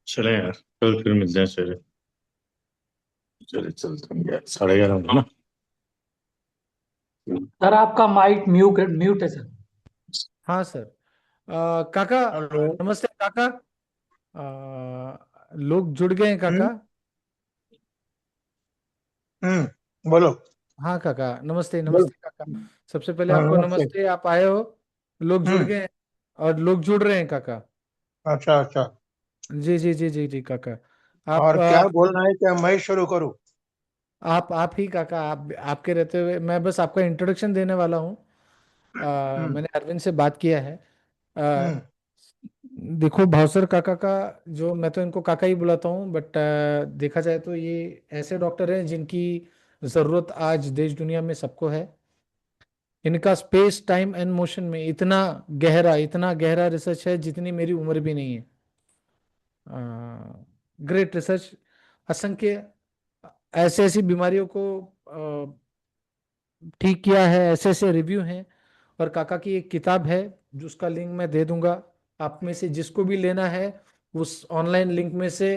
चले यार, कल फिर मिलते हैं सवेरे। चले चलते हैं यार, 11:30 होगा ना। सर आपका माइक म्यूट म्यूट है सर। हाँ सर। काका। हेलो। नमस्ते काका। लोग जुड़ गए हैं काका। हम्म। बोलो। हाँ काका, नमस्ते बोलो। नमस्ते काका। सबसे पहले हाँ, आपको नमस्ते। नमस्ते, आप आए हो। लोग जुड़ हम्म। गए हैं और लोग जुड़ रहे हैं काका। अच्छा अच्छा। जी जी जी जी जी काका। आप और क्या बोलना है, क्या मैं शुरू करूँ? आप ही काका, आप आपके रहते हुए मैं बस आपका इंट्रोडक्शन देने वाला हूँ। हम्म। मैंने अरविंद से बात किया है। आ, हम्म। देखो भावसर काका का, जो मैं तो इनको काका ही बुलाता हूँ, बट देखा जाए तो ये ऐसे डॉक्टर हैं जिनकी ज़रूरत आज देश दुनिया में सबको है। इनका स्पेस टाइम एंड मोशन में इतना गहरा रिसर्च है जितनी मेरी उम्र भी नहीं है। Great research. असंख्य ऐसे ऐसी बीमारियों को ठीक किया है, ऐसे ऐसे रिव्यू हैं। और काका की एक किताब है जिसका लिंक मैं दे दूंगा। आप में से जिसको भी लेना है उस ऑनलाइन लिंक में से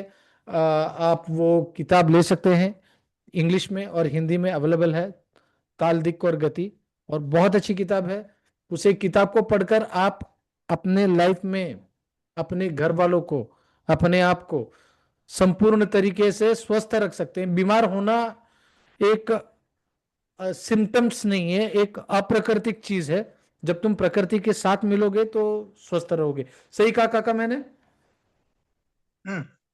आप वो किताब ले सकते हैं। इंग्लिश में और हिंदी में अवेलेबल है। काल दिक्क और गति, और बहुत अच्छी किताब है। उसे किताब को पढ़कर आप अपने लाइफ में अपने घर वालों को, अपने आप को संपूर्ण तरीके से स्वस्थ रख सकते हैं। बीमार होना एक सिम्टम्स नहीं है, एक अप्राकृतिक चीज है। जब तुम प्रकृति के साथ मिलोगे तो स्वस्थ रहोगे। सही कहा काका मैंने?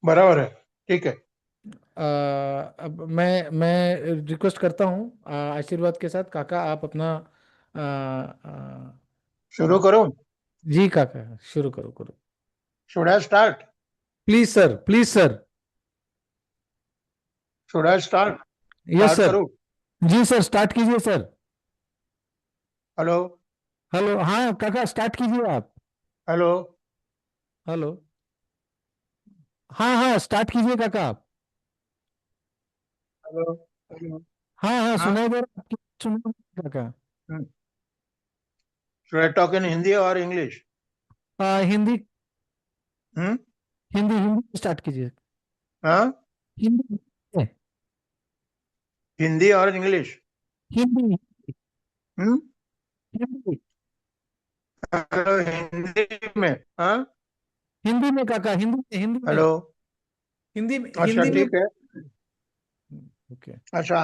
बराबर है। ठीक है। अब मैं रिक्वेस्ट करता हूँ, आशीर्वाद के साथ काका आप अपना आ, आ, शुरू आ, करूँ? जी काका, शुरू करो करो। Should I start? Please sir, please sir. Should I start? Yes start sir. करूँ? जी सर, स्टार्ट कीजिए सर। हेलो। हेलो, हाँ काका स्टार्ट कीजिए आप। हेलो। हेलो। हाँ हाँ, स्टार्ट कीजिए काका आप। हेलो। हेलो। हाँ हाँ, हाँ। सुनाई दे रहा है, सुनाई दे रहा है काका। Should I talk in Hindi और इंग्लिश? हिंदी। हम्म। हिंदी हिंदी स्टार्ट कीजिए। हाँ। हिंदी। हिंदी और इंग्लिश? हिंदी। हम्म। हिंदी। हेलो, हिंदी में? हाँ। हिंदी में काका, हिंदी हिंदी में। हेलो। हिंदी में, अच्छा, हिंदी में। ठीक है। ओके। अच्छा।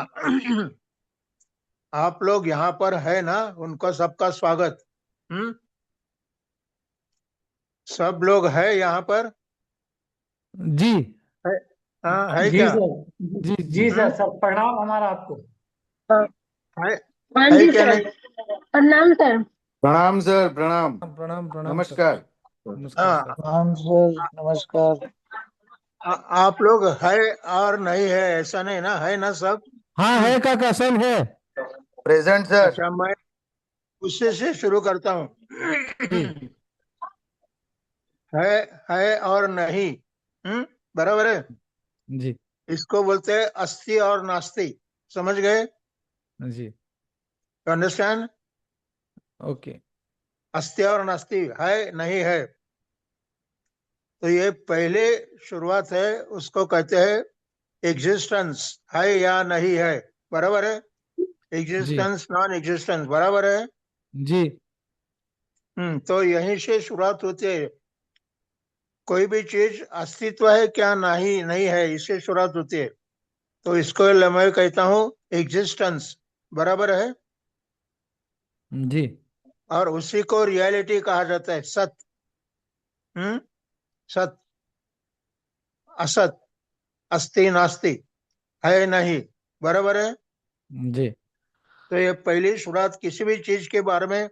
आप लोग यहाँ पर है ना, उनका सबका स्वागत। हम्म। सब लोग है यहाँ पर? जी है? हाँ, है जी क्या? सर। जी जी। जी हम्म। सर, सर प्रणाम हमारा आपको। है? हाँ है जी क्या सर। नहीं? प्रणाम सर। प्रणाम सर, प्रणाम। प्रणाम प्रणाम सर। नमस्कार। नमस्कार हाँ। सर। राम सर, नमस्कार। आप लोग है और नहीं है ऐसा नहीं ना, है ना सब? हाँ हम्म। है काका, सब है। Present sir. अच्छा, मैं उससे से शुरू करता हूँ। जी है है और नहीं। बराबर है। जी इसको बोलते हैं अस्ति और नास्ति। समझ गए? जी। अंडरस्टैंड? ओके। अस्ति और नास्ति, है नहीं है। तो ये पहले शुरुआत है, उसको कहते हैं एग्जिस्टेंस। है या नहीं है। बराबर है। जी एग्जिस्टेंस, नॉन एग्जिस्टेंस, बराबर है। जी तो यहीं से शुरुआत होती है। कोई भी चीज अस्तित्व है क्या, नहीं नहीं है, इससे शुरुआत होती है। तो इसको मैं कहता हूँ एग्जिस्टेंस। बराबर है। जी और उसी को रियलिटी कहा जाता है, सत्य। हम्म। सत्य, असत, अस्ति नास्ति, है नहीं। बराबर है। जी तो ये पहली शुरुआत किसी भी चीज के बारे में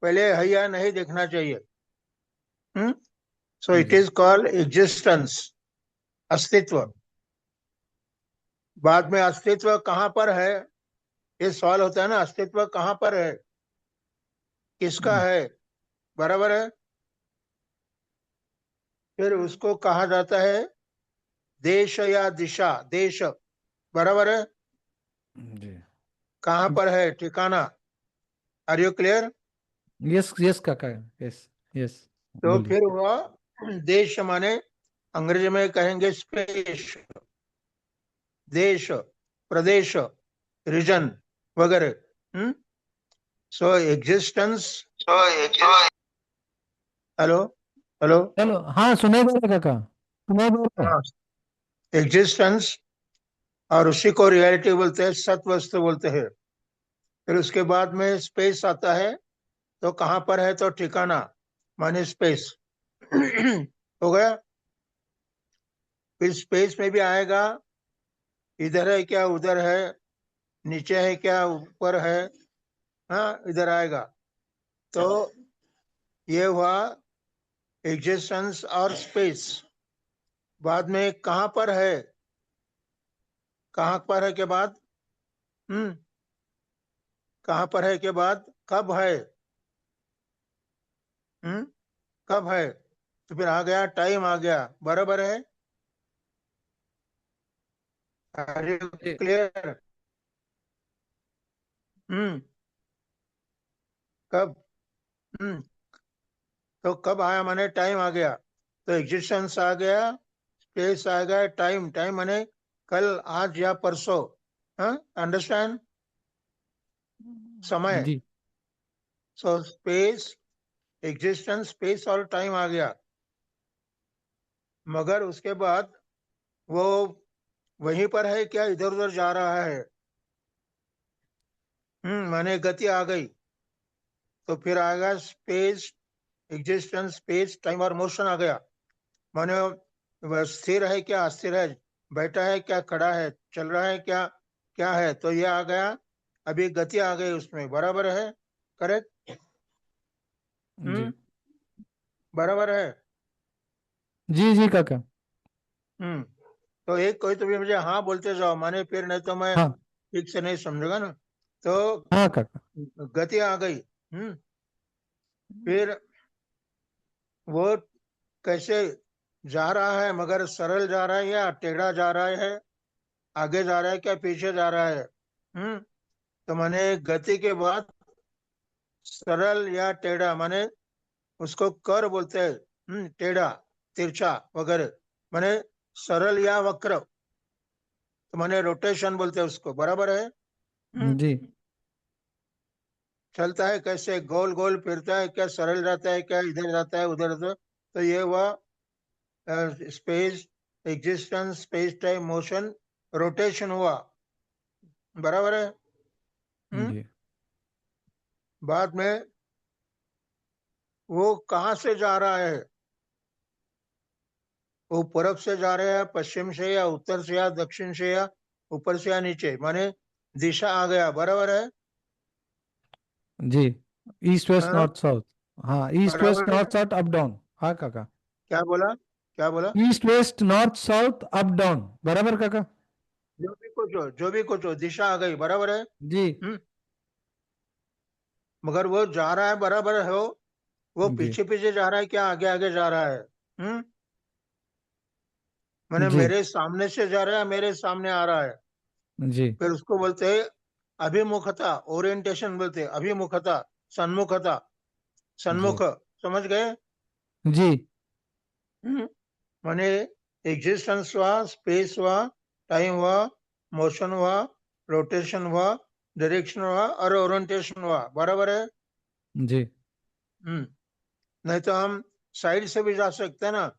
पहले है या नहीं देखना चाहिए। हम्म। सो इट जी इज कॉल्ड एग्जिस्टेंस, अस्तित्व। बाद में अस्तित्व कहाँ पर है, ये सवाल होता है ना, अस्तित्व कहाँ पर है, किसका है। बराबर है। फिर उसको कहा जाता है देश या दिशा, देश। बराबर है। जी। कहाँ पर है, ठिकाना। Are you clear? Yes yes काका, यस यस। तो बोलिए। फिर हुआ देश माने अंग्रेजी में कहेंगे स्पेस, देश, प्रदेश, रीजन वगैरह। सो एग्जिस्टेंस, हेलो हेलो, चलो हाँ सुनाई दे रहा है काका, सुनाई दे रहा है। एग्जिस्टेंस, और उसी को रियलिटी बोलते हैं, सत वस्तु बोलते हैं। फिर उसके बाद में स्पेस आता है, तो कहाँ पर है, तो ठिकाना माने स्पेस हो गया। फिर स्पेस में भी आएगा, इधर है क्या, उधर है, नीचे है क्या, ऊपर है, हाँ इधर आएगा। तो ये हुआ एग्जिस्टेंस और स्पेस। बाद में कहाँ पर है, कहाँ पर है के बाद, कहाँ पर है के बाद कब है, कब है, तो फिर आ गया टाइम, आ गया, बराबर है। आर यू जी क्लियर? कब, हम्म तो कब आया माने टाइम आ गया, तो एग्जिस्टेंस आ गया, स्पेस आ गया, टाइम, टाइम माने कल, आज या परसों, हाँ अंडरस्टैंड, समय। जी सो स्पेस, एग्जिस्टेंस, स्पेस और टाइम आ गया। मगर उसके बाद वो वहीं पर है क्या, इधर उधर जा रहा है, माने गति आ गई, तो फिर आएगा स्पेस, एग्जिस्टेंस, स्पेस, टाइम और मोशन आ गया। माने वह स्थिर है क्या, अस्थिर है, बैठा है क्या, खड़ा है, चल रहा है क्या, क्या है, तो ये आ गया। अभी गति आ गई उसमें, बराबर है, करेक्ट, जी बराबर है। जी जी काका। हम्म तो एक कोई तो भी मुझे हाँ बोलते जाओ, माने फिर नहीं तो मैं हाँ ठीक से नहीं समझूंगा ना। तो हाँ काका। गति आ गई, फिर वो कैसे जा रहा है, मगर सरल जा रहा है या टेढ़ा जा रहा है, आगे जा रहा है क्या पीछे जा रहा है, तो माने गति के बाद सरल या टेढ़ा, माने उसको कर बोलते हैं, टेढ़ा, तिरछा वगैरह, माने सरल या वक्र, तो माने रोटेशन बोलते हैं उसको, बराबर है। जी चलता है कैसे, गोल गोल फिरता है क्या, सरल रहता है क्या, इधर जाता है उधर उधर, तो ये हुआ space, existence, space time motion, rotation हुआ, बराबर है। जी बाद में वो कहाँ से जा रहा है, वो पूरब से जा रहे हैं, पश्चिम से या उत्तर से या दक्षिण से या ऊपर से या नीचे, माने दिशा आ गया, बराबर है। जी ईस्ट वेस्ट हाँ, नॉर्थ साउथ। हाँ ईस्ट वेस्ट बराबर है। North south up down. हाँ काका। क्या बोला, क्या बोला, east west north south up down, बराबर काका। जो भी कुछ हो, जो भी कुछ हो, दिशा आ गई, बराबर है। जी हम्म मगर वो जा रहा है, बराबर है, वो जी पीछे पीछे जा रहा है क्या, आगे आगे जा रहा है, माने जी मेरे सामने से जा रहा है, मेरे सामने आ रहा है। जी फिर उसको बोलते हैं अभिमुखता, ओरिएंटेशन बोलते हैं, अभिमुखता, सन्मुखता, जी सन्मुख, समझ गए। जी माने एग्जिस्टेंस हुआ, स्पेस हुआ, टाइम हुआ, मोशन हुआ, रोटेशन हुआ, डायरेक्शन हुआ और ओरिएंटेशन हुआ, बराबर है। जी हम्म नहीं तो हम साइड से भी जा सकते हैं ना,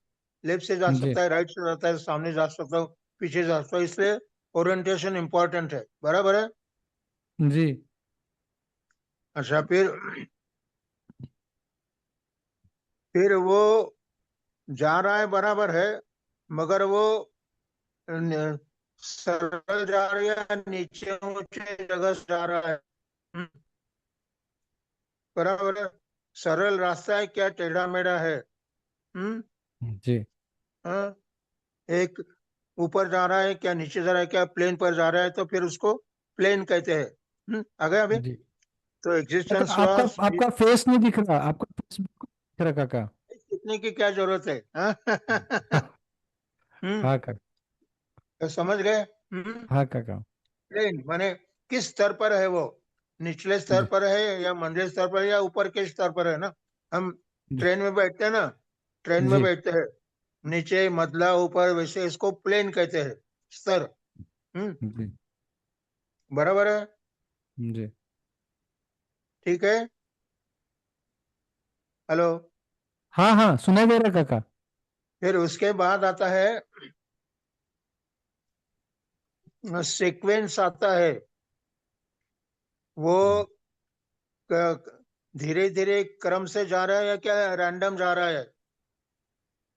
लेफ्ट से जा जी सकता है, राइट से जाता है, सामने जा सकता हूँ, पीछे जा सकता हूँ, इसलिए ओरिएंटेशन इंपॉर्टेंट है, बराबर है। जी अच्छा, फिर वो जा रहा है, बराबर है, मगर वो न- सरल जा रहा है या नीचे ऊंचे जगह से जा रहा है, हम्म, बराबर है। सरल रास्ता है क्या, टेढ़ा मेढ़ा है, हम्म जी हाँ? एक ऊपर जा रहा है क्या, नीचे जा रहा है क्या, प्लेन पर जा रहा है, तो फिर उसको प्लेन कहते हैं। आ गया अभी। जी तो काका, एग्जिस्टेंस आपका हुआ, आपका फेस नहीं दिख रहा, आपका फेस बिल्कुल नहीं दिख रहा काका। सीखने की क्या जरूरत है, हाँ? हम्म हाँ काका। तो समझ गए। हाँ काका। प्लेन माने किस स्तर पर है वो, निचले स्तर जी पर है या मंझले स्तर पर है या ऊपर के स्तर पर है ना। हम जी ट्रेन में बैठते हैं ना, ट्रेन में जी बैठते हैं, नीचे, मधला, ऊपर, वैसे इसको प्लेन कहते हैं, स्तर। जी बराबर है? जी ठीक है। हेलो। हाँ हाँ सुनाई दे रहा काका। फिर उसके बाद आता है सीक्वेंस आता है। वो धीरे धीरे क्रम से जा रहा है या क्या रैंडम जा रहा है?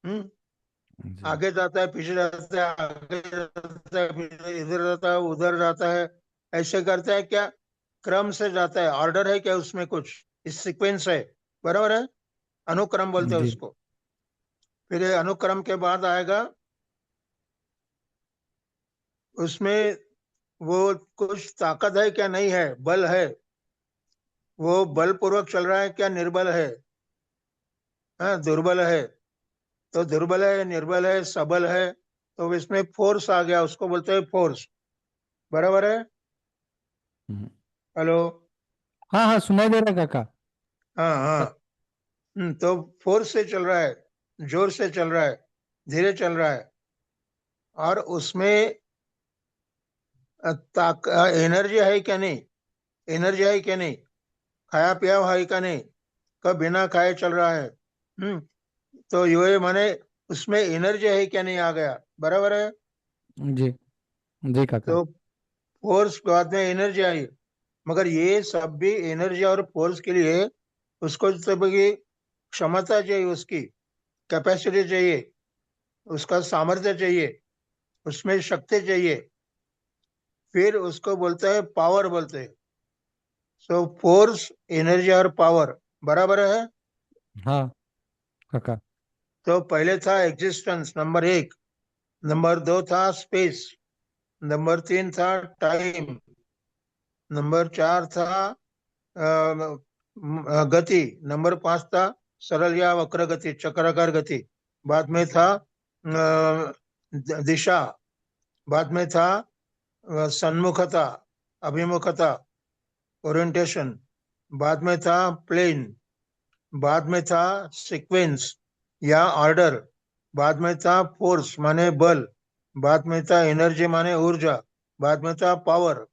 हम्म जी आगे जाता है, पीछे जाता है, आगे जाता है, पीछे, इधर जाता है, उधर जाता है, ऐसे करता है क्या? क्रम से जाता है, ऑर्डर है क्या उसमें कुछ? इस सीक्वेंस है। बराबर है? अनुक्रम बोलते हैं जी उसको। फिर ये अनुक्रम के बाद आएगा, उसमें वो कुछ ताकत है क्या, नहीं है, बल है, वो बलपूर्वक चल रहा है क्या, निर्बल है, हाँ, दुर्बल है? तो दुर्बल है, निर्बल है, सबल है, तो इसमें फोर्स आ गया, उसको बोलते हैं फोर्स। बराबर है? हम्म। हेलो। हाँ हाँ सुनाई दे रहा काका। हाँ हाँ। तो फोर्स से चल रहा है, जोर से चल रहा है, धीरे चल रहा है, और उसमें एनर्जी है क्या नहीं, एनर्जी है क्या नहीं, खाया पिया है क्या नहीं, कब बिना खाए चल रहा है। तो ये माने उसमें एनर्जी है क्या नहीं, आ गया। बराबर है? जी जी काका। तो फोर्स के बाद में एनर्जी आई। मगर ये सब भी एनर्जी और फोर्स के लिए उसको सब की क्षमता चाहिए, उसकी कैपेसिटी चाहिए, उसका सामर्थ्य चाहिए, उसमें शक्ति चाहिए, फिर उसको बोलते हैं पावर बोलते हैं। सो फोर्स, एनर्जी और पावर। बराबर है? हाँ काका। तो पहले था एग्जिस्टेंस, नंबर एक। नंबर दो था स्पेस। नंबर तीन था टाइम। नंबर चार था गति। नंबर पांच था सरल या वक्र गति, चक्राकार गति। बाद में था दिशा। बाद में था सन्मुखता, अभिमुखता, ओरिएंटेशन। बाद में था प्लेन। बाद में था सीक्वेंस या ऑर्डर। बाद में था फोर्स माने बल। बाद में था एनर्जी माने ऊर्जा। बाद में था पावर।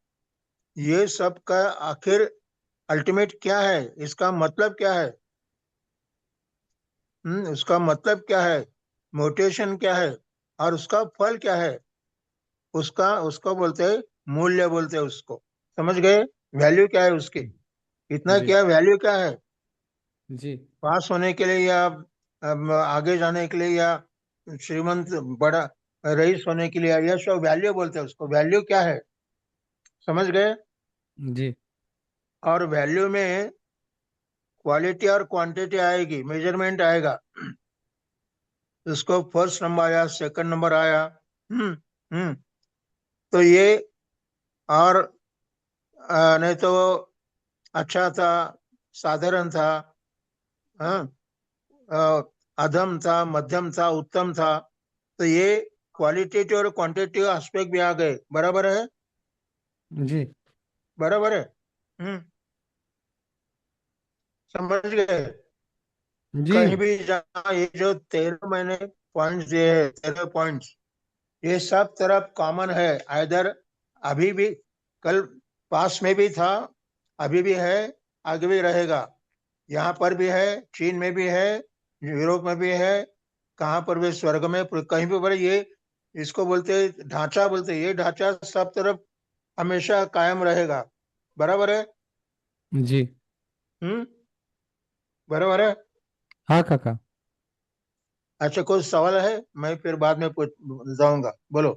ये सब का आखिर अल्टीमेट क्या है, इसका मतलब क्या है? उसका मतलब क्या है, मोटिवेशन क्या है, और उसका फल क्या है? उसका उसको बोलते हैं मूल्य, बोलते हैं उसको। समझ गए? वैल्यू क्या है उसकी? इतना जी क्या वैल्यू क्या है जी पास होने के लिए, या आगे जाने के लिए, या श्रीमंत, बड़ा रईस होने के लिए, यह सब वैल्यू बोलते हैं उसको। वैल्यू क्या है? समझ गए? जी और वैल्यू में क्वालिटी और क्वांटिटी आएगी, मेजरमेंट आएगा। उसको फर्स्ट नंबर आया, सेकंड नंबर आया। हम्म हम्म तो ये, और नहीं तो अच्छा था, साधारण था, हाँ, अधम था, मध्यम था, उत्तम था। तो ये क्वालिटेटिव और क्वांटिटेटिव एस्पेक्ट भी आ गए। बराबर है? जी बराबर है? हम्म समझ गए? जी कहीं भी जहाँ ये जो 13 मैंने पॉइंट्स दिए हैं, 13 पॉइंट्स, ये सब तरफ कॉमन है। आइदर अभी भी, कल पास में भी था, अभी भी है, आगे भी रहेगा। यहाँ पर भी है, चीन में भी है, यूरोप में भी है, कहाँ पर भी, स्वर्ग में, कहीं भी पर ये, इसको बोलते हैं ढांचा, बोलते हैं। ये ढांचा सब तरफ हमेशा कायम रहेगा। बराबर है? जी हम्म बराबर है? हाँ काका। अच्छा, कोई सवाल है? मैं फिर बाद में पूछ जाऊंगा, बोलो।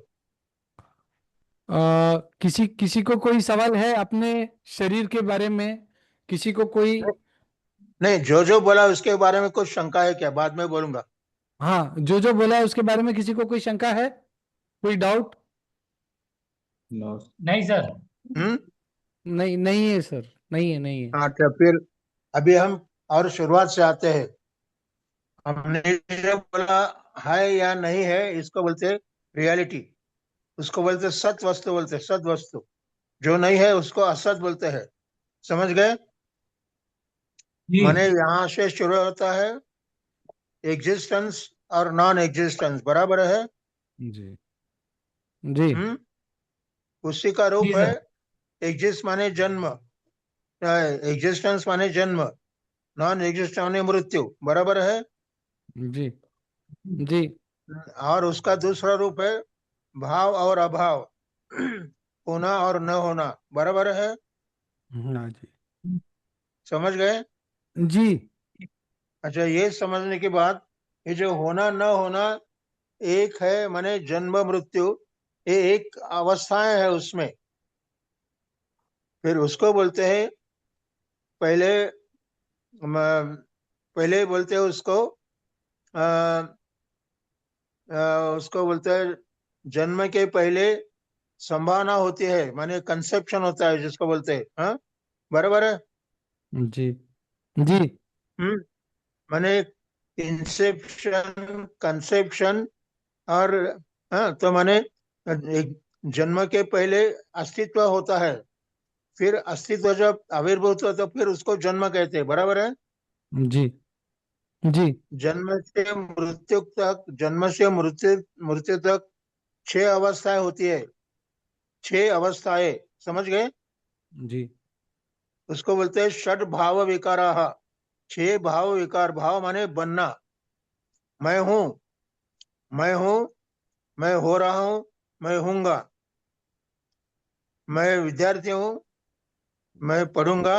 किसी किसी को कोई सवाल है अपने शरीर के बारे में? किसी को कोई? नहीं, जो जो बोला उसके बारे में कुछ शंका है क्या, बाद में बोलूंगा। हाँ जो जो बोला है उसके बारे में किसी को कोई शंका है, कोई डाउट? नो। नहीं सर। हम्म नहीं नहीं है सर, नहीं है नहीं है। अच्छा, फिर अभी हम और शुरुआत से आते हैं। हमने जो बोला है या नहीं है, इसको बोलते रियलिटी, उसको बोलते सत वस्तु, बोलते सत वस्तु। जो नहीं है उसको असत बोलते हैं। समझ गए? जी। माने यहाँ से शुरू होता है एग्जिस्टेंस और नॉन एग्जिस्टेंस, बराबर है? जी जी उसी का जी रूप है। सर। एग्जिस्ट माने जन्म, एग्जिस्टेंस माने जन्म, नॉन एग्जिस्ट माने मृत्यु, बराबर है? जी जी और उसका दूसरा रूप है भाव और अभाव, होना और न होना, बराबर है? हाँ जी समझ गए? जी अच्छा, ये समझने के बाद ये जो होना न होना एक है, माने जन्म मृत्यु, ये एक अवस्थाएं है उसमें। फिर उसको बोलते हैं पहले, पहले बोलते हैं उसको आ, उसको बोलते हैं जन्म के पहले संभावना होती है, माने कंसेप्शन होता है जिसको बोलते हैं, हाँ, बराबर है? जी जी हम्म माने इंसेप्शन, कंसेप्शन और, हाँ, तो माने एक जन्म के पहले अस्तित्व होता है, फिर अस्तित्व जब आविर्भूत होता है तो फिर उसको जन्म कहते हैं, बराबर है? जी जी जन्म से मृत्यु मृत्यु तक 6 अवस्थाएं होती है, 6 अवस्थाएं, समझ गए? जी उसको बोलते हैं षड भाव विकाराः। 6 भाव विकार, भाव माने बनना, मैं हूं, मैं हूं, मैं हो रहा हूं, मैं हूंगा, मैं विद्यार्थी हूं, मैं पढ़ूंगा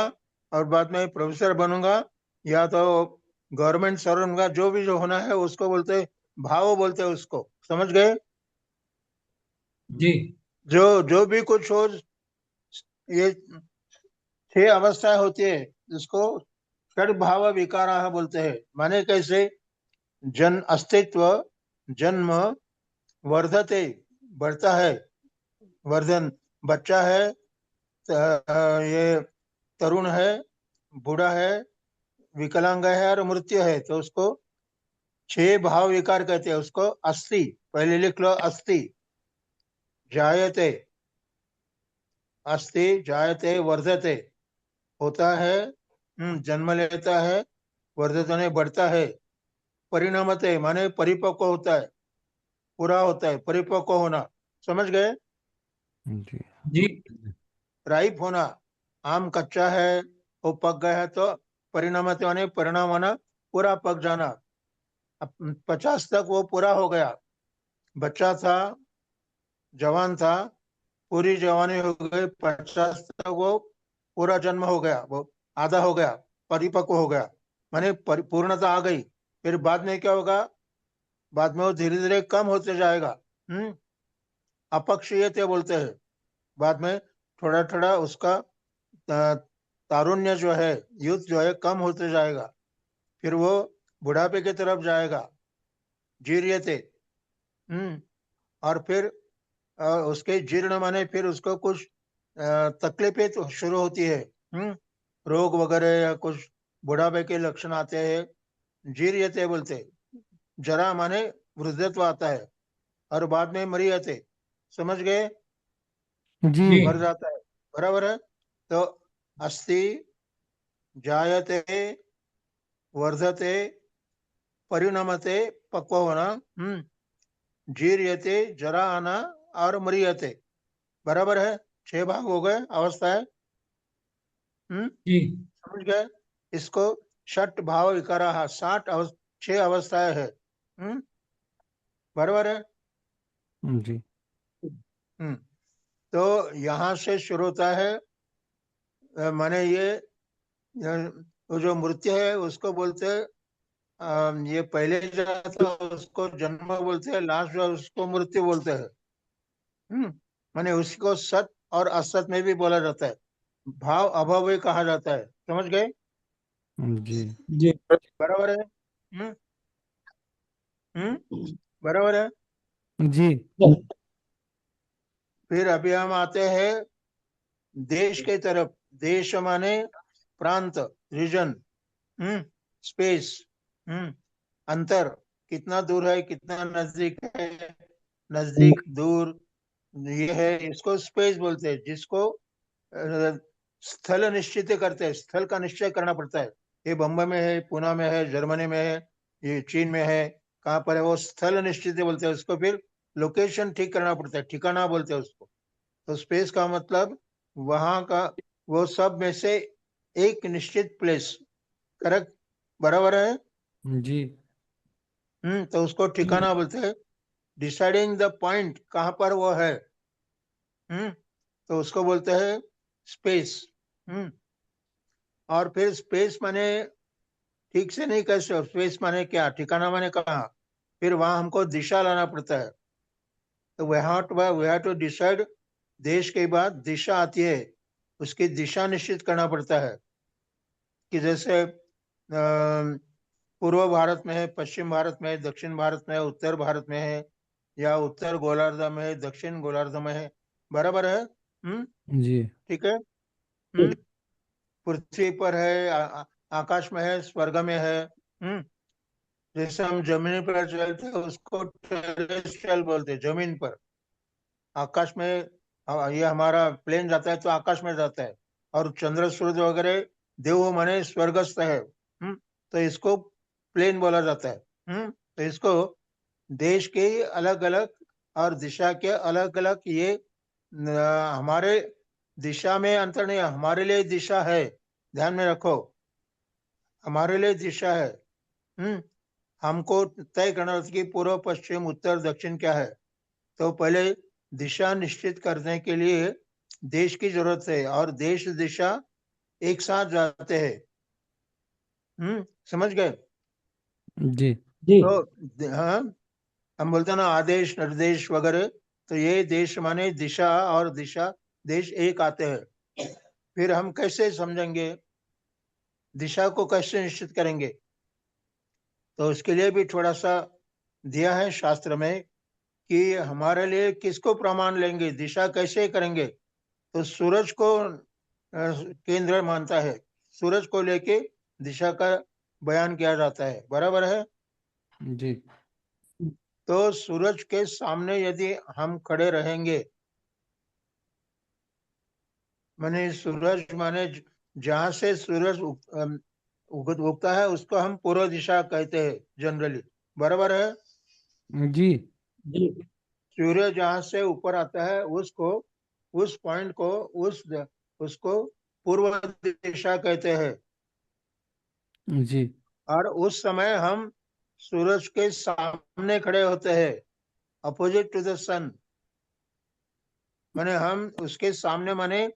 और बाद में प्रोफेसर बनूंगा, या तो गवर्नमेंट सर्वेंट बनूंगा, जो भी जो होना है उसको बोलते हैं भाव, बोलते हैं उसको, समझ गए? जी जो जो भी कुछ हो, ये 6 अवस्थाएं होती है, जिसको षड भाव विकारा बोलते हैं। माने कैसे? जन अस्तित्व, जन्म, वर्धते, बढ़ता है, वर्धन, बच्चा है, ये तरुण है, बूढ़ा है, विकलांग है और मृत्यु है, तो उसको 6 भाव विकार कहते हैं। उसको अस्थि, पहले लिख लो, अस्थि, जायते, अस्थि जायते वर्धते, होता है, जन्म लेता है, वर्धते ने बढ़ता है, परिणमते माने परिपक्व होता है, पूरा होता है, परिपक्व होना, समझ गए? जी जी राइप होना, आम कच्चा है, वो पक गया है तो परिणमते माने परिणाम होना, पूरा पक जाना। अब 50 तक वो पूरा हो गया, बच्चा था, जवान था, पूरी जवानी हो गई, 50 तक वो पूरा जन्म हो गया, वो आधा हो गया, परिपक्व हो गया, माने पूर्णता आ गई। फिर बाद में क्या होगा? बाद में वो धीरे धीरे कम होते जाएगा, हम्म अपक्षीयते बोलते हैं। बाद में थोड़ा थोड़ा उसका तारुण्य जो है, यूथ जो है, कम होते जाएगा, फिर वो बुढ़ापे की तरफ जाएगा, जीर्यते, और फिर उसके जीर्ण माने फिर उसको कुछ तकलीफें तो शुरू होती है, रोग वगैरह या कुछ बुढ़ापे के लक्षण आते हैं, जीर्यते बोलते हैं। जरा माने वृद्धत्व आता है, और बाद में मरियते, समझ गए? जी जी मर जाता है, बराबर है? तो अस्थि, जायते, वर्धते, परिणमते, पक्व होना, जीर्यते, जरा आना, और मरियते, बराबर है? 6 भाग हो गए, अवस्थाएं, जी समझ गए? इसको षट भाव विकारा, 6 अवस्थाएं है, बराबर है? जी हम्म तो यहाँ से शुरू होता है, माने ये वो जो मृत्यु है उसको बोलते हैं, ये पहले जो था उसको जन्म बोलते हैं, लास्ट जो है उसको मृत्यु बोलते हैं। माने उसको सत और असत में भी बोला जाता है, भाव अभाव भी कहा जाता है, समझ गए? जी जी बराबर है? हम्म बराबर है? जी फिर अभी हम आते हैं देश के तरफ। देश माने प्रांत, रीजन, स्पेस, अंतर, कितना दूर है, कितना नजदीक है, नजदीक, दूर, ये है, इसको स्पेस बोलते हैं। जिसको स्थल निश्चित करते हैं, स्थल का निश्चय करना पड़ता है, ये बम्बई में है, पुणे में है, जर्मनी में है, ये चीन में है, कहाँ पर है, वो स्थल निश्चित बोलते हैं उसको, फिर लोकेशन ठीक करना पड़ता है, ठिकाना बोलते हैं उसको। तो स्पेस का मतलब वहां का, वो सब में से एक निश्चित प्लेस, करेक्ट, बराबर है। जी तो उसको ठिकाना बोलते हैं, डिसाइडिंग द पॉइंट, कहाँ पर वो है। तो उसको बोलते हैं स्पेस। और फिर स्पेस माने ठीक से नहीं कह सकते, स्पेस माने क्या, ठिकाना माने कहाँ, फिर वहां हमको दिशा लाना पड़ता है। तो वी हैव टू डिसाइड, देश के बाद दिशा आती है, उसकी दिशा निश्चित करना पड़ता है। कि जैसे पूर्व भारत में है, पश्चिम भारत में है, दक्षिण भारत में है, उत्तर भारत में है, या उत्तर गोलार्ध में है, दक्षिण गोलार्ध में है, बराबर है। जी ठीक है। पृथ्वी पर है, आकाश में है, स्वर्ग में है। जैसे हम जमीन पर चलते हैं उसको टेरेस्ट्रियल बोलते हैं, जमीन पर। आकाश में ये हमारा प्लेन जाता है तो आकाश में जाता है, और चंद्र सूरज वगैरह देव माने स्वर्गस्थ है। तो इसको प्लेन बोला जाता है। तो इसको देश के अलग अलग और दिशा के अलग अलग, ये हमारे दिशा में अंतर नहीं, हमारे लिए दिशा है, ध्यान में रखो, हमारे लिए दिशा है। हमको तय करना होता है कि पूर्व पश्चिम उत्तर दक्षिण क्या है। तो पहले दिशा निश्चित करने के लिए देश की जरूरत है, और देश दिशा एक साथ जाते हैं। समझ गए। जी तो हाँ, हम बोलते हैं ना आदेश निर्देश वगैरह, तो ये देश माने दिशा, और दिशा देश एक आते हैं। फिर हम कैसे समझेंगे, दिशा को कैसे निश्चित करेंगे, तो उसके लिए भी थोड़ा सा दिया है शास्त्र में, कि हमारे लिए किसको प्रमाण लेंगे, दिशा कैसे करेंगे। तो सूरज को केंद्र मानता है, सूरज को लेके दिशा का बयान किया जाता है, बराबर है। जी तो सूरज के सामने यदि हम खड़े रहेंगे, माने सूरज माने जहां से सूरज उगता है उसको हम पूर्व दिशा कहते हैं जनरली, बराबर है। जी सूर्य जहां से ऊपर आता है उसको, उस पॉइंट को, उसको पूर्व दिशा कहते हैं। जी और उस समय हम सूरज के सामने खड़े होते हैं, अपोजिट टू द सन। माने हम उसके सामने, माने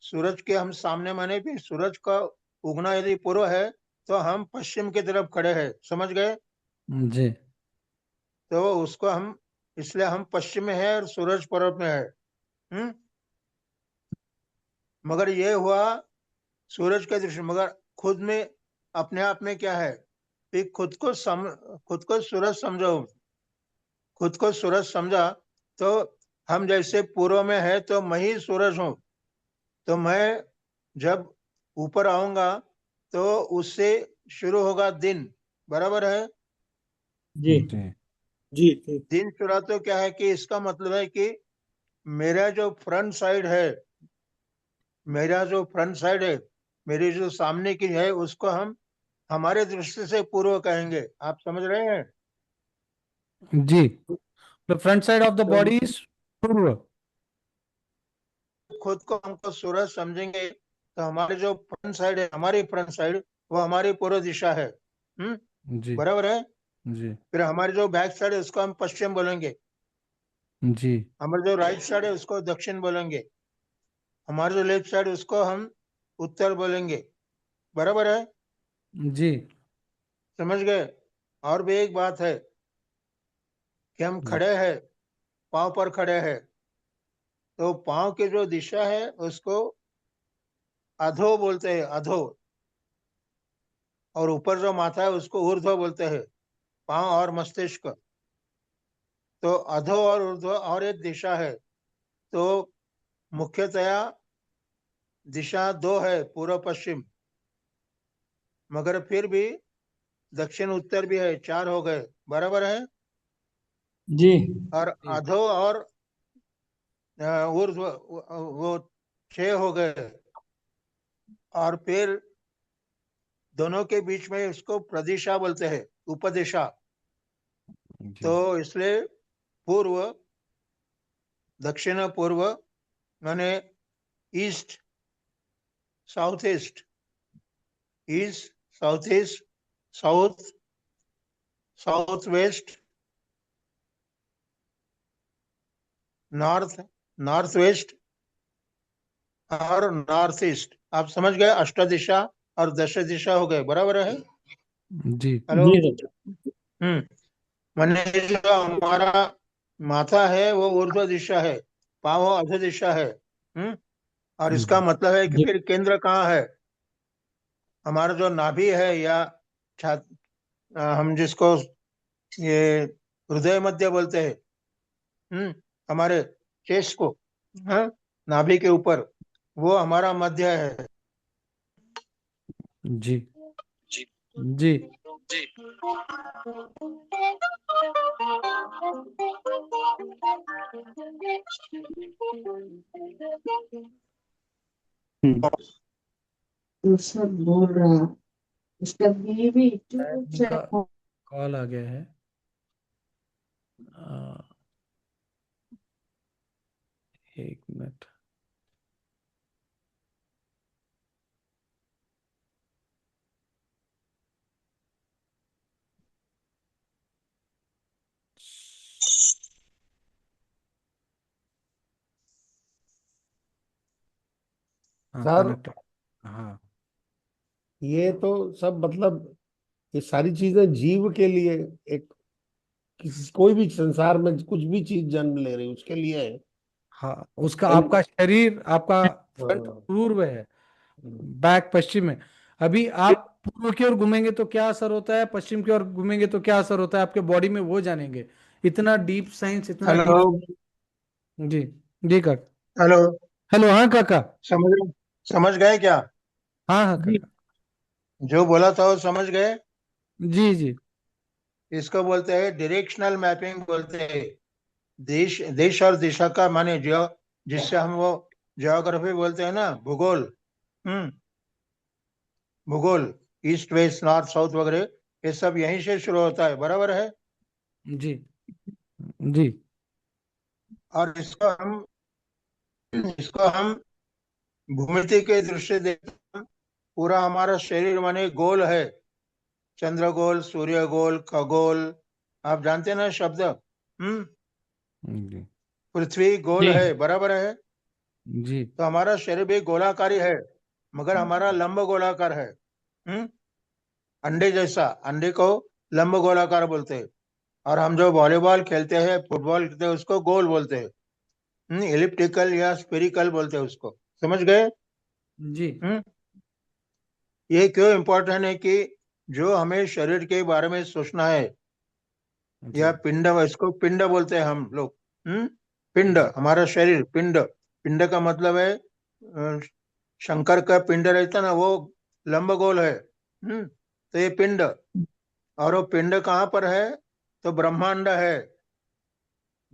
सूरज के हम सामने, माने भी सूरज का उगना यदि पूर्व है तो हम पश्चिम की तरफ खड़े हैं, समझ गए। जी तो उसको हम, इसलिए हम पश्चिम में है और सूरज पूर्व में है। हम्म मगर ये हुआ सूरज के दृष्टि, मगर खुद में अपने आप में क्या है कि खुद को सूरज समझो, खुद को सूरज समझा तो हम जैसे पूर्व में है तो मैं ही सूरज हूँ। तो मैं जब ऊपर आऊंगा तो उससे शुरू होगा दिन, बराबर है। जी जी जी दिन शुरू तो क्या है कि इसका मतलब है कि मेरा जो फ्रंट साइड है, मेरा जो फ्रंट साइड है, मेरी जो सामने की है, उसको हम हमारे दृष्टि से पूर्व कहेंगे। आप समझ रहे हैं। जी the front side of the तो बॉडी इज पूर्व। खुद को हमको सूरज समझेंगे तो हमारे जो फ्रंट साइड है, हमारी फ्रंट साइड, वो हमारी पूर्व दिशा है। जी बराबर है। जी फिर हमारी जो बैक साइड है उसको हम पश्चिम बोलेंगे, जी हमारे जो राइट साइड है उसको दक्षिण बोलेंगे, हमारे जो लेफ्ट साइड उसको हम उत्तर बोलेंगे, बराबर है। जी समझ गए। और भी एक बात है कि हम खड़े हैं, पांव पर खड़े हैं, तो पांव की जो दिशा है उसको अधो बोलते हैं, अधो। और ऊपर जो माथा है उसको ऊर्ध्व बोलते हैं, पांव और मस्तिष्क। तो अधो और ऊर्ध्व और एक दिशा है। तो मुख्यतया दिशा दो है, पूर्व पश्चिम, मगर फिर भी दक्षिण उत्तर भी है, चार हो गए, बराबर है। जी और अधो और ऊर्ध्व वो छह हो गए। और फिर दोनों के बीच में इसको प्रदिशा बोलते हैं, उपदिशा। जी तो इसलिए पूर्व, दक्षिण पूर्व माने east, south east, east south east, south south west, north north west और नॉर्थ ईस्ट। आप समझ गए, अष्टदिशा और दश दिशा हो गए, बराबर है? जी हेलो। जी सर। माने जो हमारा माथा है वो ऊर्ध्व दिशा है, पाँव अधो दिशा है। और इसका मतलब है कि जी फिर केंद्र कहाँ है? हमारा जो नाभि है या हम जिसको ये हृदय मध्य बोलते हैं, हमारे चेस्ट को, हाँ, नाभि के ऊपर, वो हमारा मध्य है। जी जी दूसरा बोल रहा है, उसका बीवी इनका कॉल आ गया है। अ, एक मिनट। हाँ, सर कनेक्ट। हाँ ये तो सब मतलब ये सारी चीजें जीव के लिए, एक कोई भी संसार में कुछ भी चीज जन्म ले रही है उसके लिए है। हाँ, उसका इन- आपका शरीर, आपका फ्रंट हाँ, पूर्व है, बैक पश्चिम है। अभी आप पूर्व की ओर घूमेंगे तो क्या असर होता है, पश्चिम की ओर घूमेंगे तो क्या असर होता है आपके बॉडी में, वो जानेंगे। इतना डीप साइंस, इतना हेलो। डीप। जी जी काका। हेलो। हेलो, हाँ काका। समझ समझ गए क्या? हाँ हाँ जी काका। जो बोला था वो समझ गए? जी जी इसको बोलते हैं डायरेक्शनल मैपिंग बोलते हैं। देश देश और दिशा का माने जियो, जिससे हम वो जियोग्राफी बोलते हैं ना, भूगोल। हम्म भूगोल, ईस्ट वेस्ट नॉर्थ साउथ वगैरह, ये सब यहीं से शुरू होता है, बराबर है? जी जी और इसको हम भूमिति के दृष्टि देखते हैं। पूरा हमारा शरीर माने गोल है, चंद्र गोल, सूर्य गोल, खगोल, आप जानते हैं ना शब्द। जी पृथ्वी गोल जी है, बराबर है? जी तो हमारा शरीर भी गोलाकारी है, मगर हमारा लंब गोलाकार है। हम्म अंडे जैसा, अंडे को लंब गोलाकार बोलते हैं। और हम जो वॉलीबॉल खेलते हैं, फुटबॉल खेलते हैं, उसको गोल बोलते हैं, एलिप्टिकल या स्फेरिकल बोलते हैं उसको। समझ गए? जी हम्म ये क्यों इम्पोर्टेंट है कि जो हमें शरीर के बारे में सोचना है, जी या पिंड, इसको पिंड बोलते हैं हम लोग। पिंड, जी हमारा शरीर पिंड। पिंड का मतलब है शंकर का पिंड रहता ना, वो लंब गोल है। तो ये पिंड, और वो पिंड कहाँ पर है? तो ब्रह्मांड है,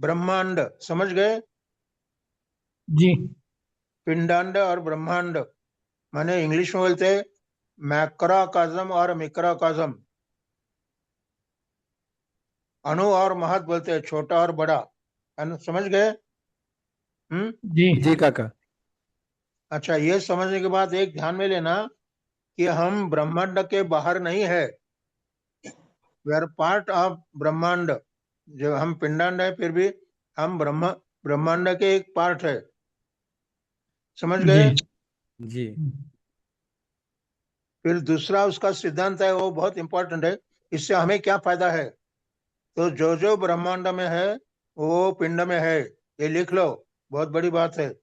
ब्रह्मांड। समझ गए? जी पिंडांड और ब्रह्मांड माने इंग्लिश में बोलते हैं मैक्रोकॉस्म और मिक्रोकॉस्म। अणु और महत बोलते हैं, छोटा और बड़ा। समझ गए? हम्म जी जी काका। अच्छा, ये समझने के बाद एक ध्यान में लेना कि हम ब्रह्मांड के बाहर नहीं है, वी आर पार्ट ऑफ ब्रह्मांड। जो हम पिंडांड है, फिर भी हम ब्रह्मांड के एक पार्ट है। समझ जी गए? जी फिर दूसरा उसका सिद्धांत है, वो बहुत इंपॉर्टेंट है। इससे हमें क्या फायदा है? तो जो जो ब्रह्मांड में है वो पिंड में है, ये लिख लो, बहुत बड़ी बात है।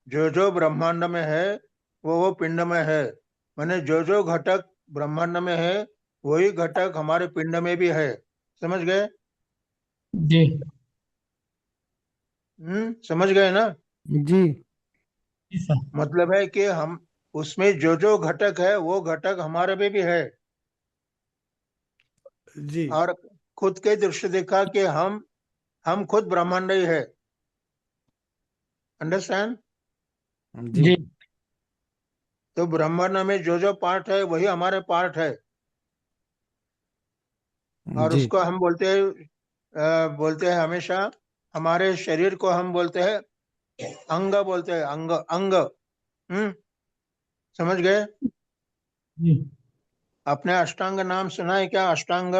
जो जो ब्रह्मांड में है वो पिंड में है, माने जो जो घटक ब्रह्मांड में है वही घटक हमारे पिंड में भी है। समझ गए? जी समझ गए ना? जी जी सर। मतलब है कि हम उसमें जो जो घटक है वो घटक हमारे में भी है। जी और खुद के दृष्टि देखा कि हम खुद ब्रह्मांड ही है। अंडरस्टैंड? जी जी तो ब्रह्मांड में जो जो पार्ट है वही हमारे पार्ट है, और जी उसको हम बोलते हैं हमेशा, हमारे शरीर को हम बोलते हैं अंग, बोलते हैं अंग अंग। समझ गए? जी आपने अष्टांग नाम सुना है क्या? अष्टांग,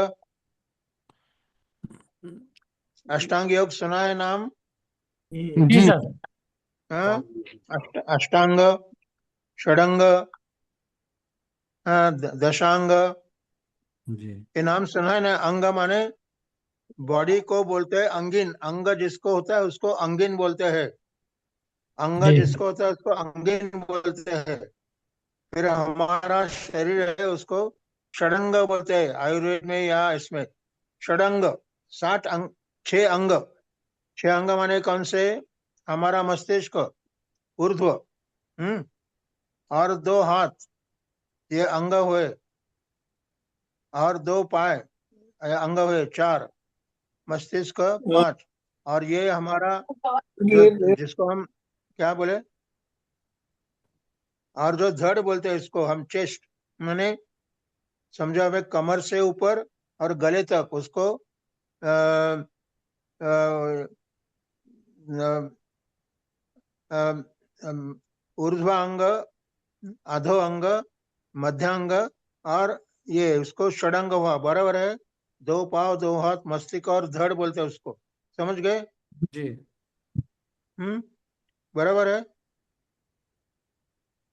अष्टांग योग सुना है नाम? जी जी सर। हाँ? अष्टांग, षडंग, दशांग, जी ये नाम सुना है ना? अंग माने बॉडी को बोलते हैं अंगिन, अंग जिसको होता है उसको अंगिन बोलते हैं, अंग जी जिसको होता है उसको अंगिन बोलते हैं। फिर हमारा शरीर है उसको षडंग बोलते हैं, आयुर्वेद में या इसमें षडंग, 60 अंग, 6 अंग। 6 अंग माने कौन से? हमारा मस्तिष्क, ऊर्ध्व, और 2 हाथ, ये अंग हुए, और 2 पाय, ये अंग हुए 4, मस्तिष्क 5, और ये हमारा जो, जिसको हम क्या बोले, और जो धड़ बोलते हैं इसको हम चेस्ट, माने समझो हमें कमर से ऊपर और गले तक उसको अ, अ, अ, ऊर्ध्वांग, अधो अंग, मध्यांग, और ये उसको षडंग हुआ, बराबर है? 2 पाँव, 2 हाथ, मस्तिष्क और धड़ बोलते हैं उसको। समझ गए? जी बराबर है?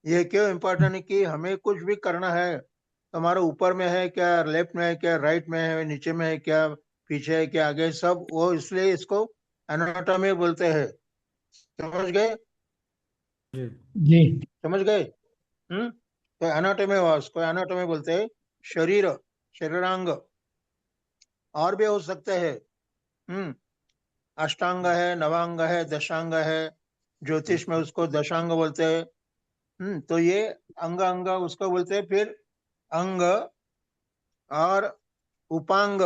ये क्यों इम्पोर्टेंट है कि हमें कुछ भी करना है, हमारा ऊपर में है क्या, लेफ्ट में है क्या, राइट में है, नीचे में है क्या, पीछे है क्या, आगे, सब वो, इसलिए इसको एनाटॉमी बोलते हैं। समझ गए? जी जी समझ गए? तो एनाटॉमी हुआ, उसको एनाटॉमी बोलते हैं। शरीर, शरीरांग और भी हो सकते हैं। अष्टांग है, नवांग है, दशांग है, ज्योतिष में उसको दशांग बोलते हैं। तो ये अंग अंग उसको बोलते हैं। फिर अंग और उपांग,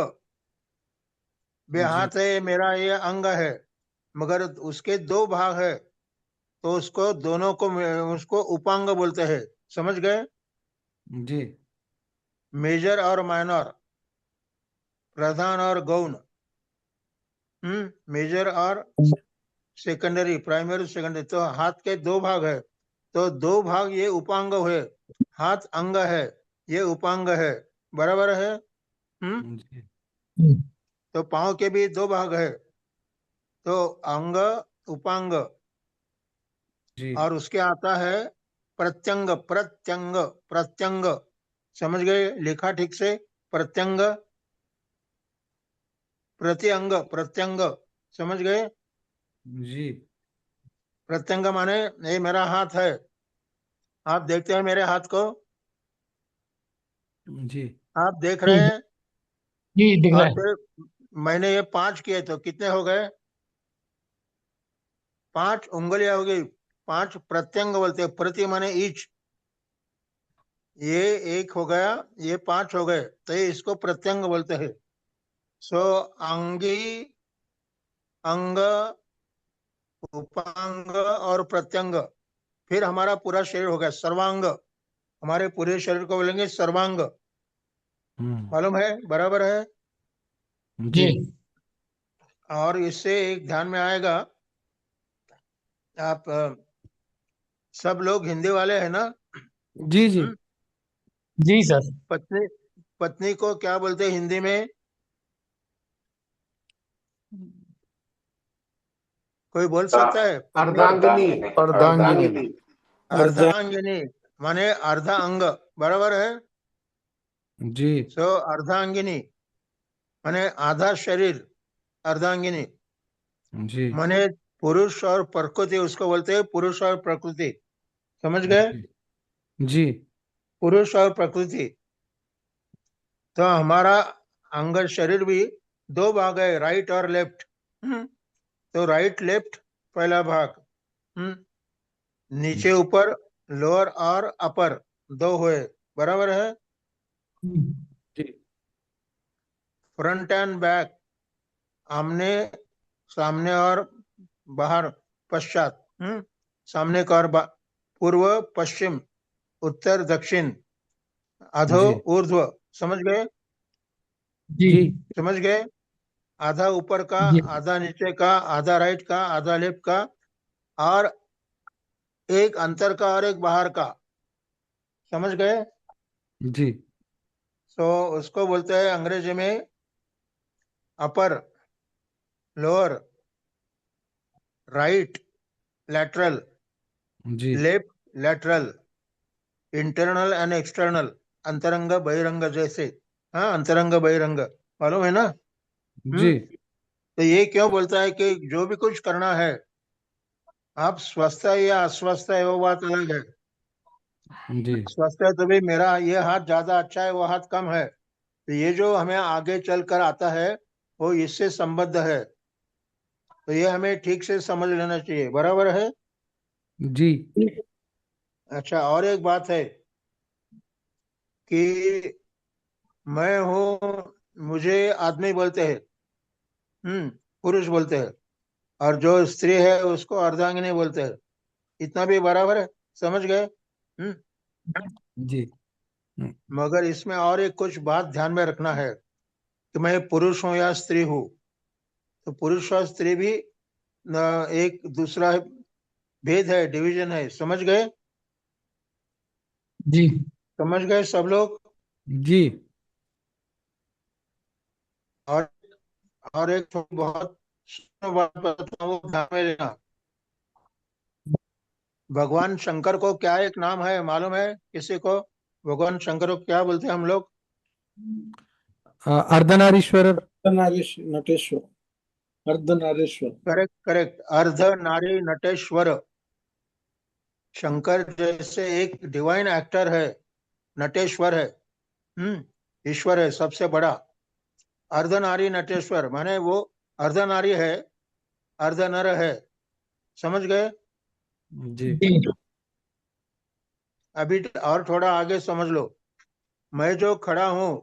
बे जी हाथ है मेरा, ये अंग है, मगर उसके 2 भाग है, तो उसको दोनों को उसको उपांग बोलते हैं। समझ गए? जी मेजर और माइनर, प्रधान और गौण। मेजर और सेकेंडरी, प्राइमरी सेकेंडरी। तो हाथ के 2 भाग है, तो 2 भाग ये उपांग हुए। हाथ अंग है, ये उपांग है, बराबर है? जी तो पांव के भी 2 भाग है, तो अंग, उपांग, जी और उसके आता है प्रत्यंग, प्रत्यंग, प्रत्यंग। समझ गए? लिखा ठीक से, प्रत्यंग, प्रत्यंग, प्रत्यंग। समझ गए? जी प्रत्यंग माने ये मेरा हाथ है, आप देखते हैं मेरे हाथ को, जी आप देख रहे जी हैं, जी दिख रहा और है। फिर मैंने ये 5 किए तो कितने हो गए? 5 उंगलियां हो गई। 5 प्रत्यंग बोलते हैं, प्रति माने ईच, ये 1 हो गया, ये 5 हो गए, तो ये इसको प्रत्यंग बोलते हैं। सो अंगी, अंग, उपांग और प्रत्यंग। फिर हमारा पूरा शरीर हो गया सर्वांग, हमारे पूरे शरीर को बोलेंगे सर्वांग। मालूम है? बराबर है? जी जी और इससे एक ध्यान में आएगा, आप सब लोग हिंदी वाले हैं ना? जी जी हम्म? जी सर। पत्नी, पत्नी को क्या बोलते हैं हिंदी में? कोई बोल सकता है पत्नी को? अर्धांगिनी, अर्धांगिनी। अर्धांगिनी माने अर्धा अंग, बराबर है? जी सो अर्धांगिनी माने आधा शरीर, अर्धांगिनी जी माने पुरुष और प्रकृति, उसको बोलते हैं पुरुष और प्रकृति। समझ गए? जी जी पुरुष और प्रकृति। तो हमारा अंग, शरीर भी 2 भाग है, राइट और लेफ्ट। तो राइट लेफ्ट पहला भाग, नीचे ऊपर, लोअर और अपर, 2 हुए, बराबर है? जी फ्रंट एंड बैक, आमने सामने और बाहर, पश्चात, सामने का और पूर्व पश्चिम, उत्तर दक्षिण अधो जी ऊर्ध्व, समझ गए? जी जी समझ गए? आधा ऊपर का, जी आधा नीचे का, आधा राइट का, आधा लेफ्ट का, और एक अंतर का और एक बाहर का, समझ गए? जी तो उसको बोलते हैं अंग्रेजी में अपर, लोअर, राइट लैटरल, जी left lateral, internal and external, अंतरंग बहिरंग जैसे। हाँ, अंतरंग बहिरंग मालूम है ना? जी तो ये क्यों बोलता है कि जो भी कुछ करना है, आप स्वस्थ है या अस्वस्थ है वो बात अलग है। जी स्वस्थ है तो भी मेरा ये हाथ ज्यादा अच्छा है, वो हाथ कम है, तो ये जो हमें आगे चल कर आता है वो इससे संबद्ध है, तो ये हमें ठीक से समझ लेना चाहिए, बराबर है? जी अच्छा, और एक बात है कि मैं हूँ, मुझे आदमी बोलते हैं, पुरुष बोलते हैं, और जो स्त्री है उसको अर्धांगिनी बोलते हैं, इतना भी बराबर है, समझ गए? जी मगर इसमें और एक कुछ बात ध्यान में रखना है कि मैं पुरुष हूँ या स्त्री हूँ, तो पुरुष और स्त्री भी एक दूसरा भेद है, डिवीजन है, समझ गए? जी समझ गए सब लोग? जी और एक थोड़ी बहुत सुनो बात बताता हूँ, ध्यान में लेना। भगवान शंकर को क्या एक नाम है मालूम है किसी को? भगवान शंकर को क्या बोलते हैं हम लोग? अर्धनारीश्वर। नटेश्वर, अर्धनारीश्वर। करेक्ट करेक्ट, अर्ध नारी नटेश्वर। शंकर जैसे एक डिवाइन एक्टर है, नटेश्वर है, ईश्वर है सबसे बड़ा। अर्धनारी नटेश्वर माने वो अर्धनारी है, अर्धनर है, समझ गए? जी जी अभी और थोड़ा आगे समझ लो। मैं जो खड़ा हूं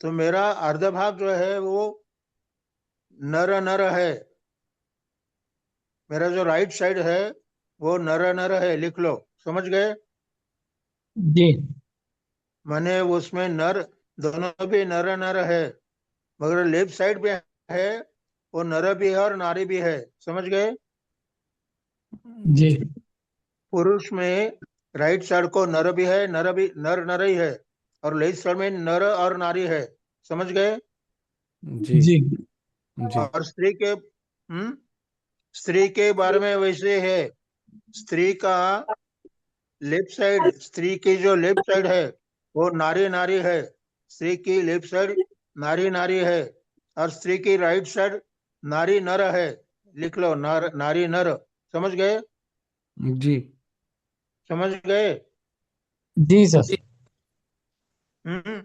तो मेरा अर्ध भाग जो है वो नर नर है, मेरा जो राइट साइड है वो नर नर है, लिख लो, समझ गए? जी माने उसमें नर, दोनों भी नर नर है, मगर लेफ्ट साइड पे है वो नर भी है और नारी भी है, समझ गए? जी पुरुष में राइट साइड को नर भी है, नर भी नर नर ही है, और लेफ्ट साइड में नर और नारी है, समझ गए? जी जी जी और स्त्री के बारे में वैसे है। स्त्री का लेफ्ट साइड, स्त्री की जो लेफ्ट साइड है वो नारी नारी है, स्त्री की लेफ्ट साइड नारी नारी है, और स्त्री की राइट साइड नारी नर है, लिख लो, नारी नर, समझ गए? जी समझ गए? जी सर। हम्म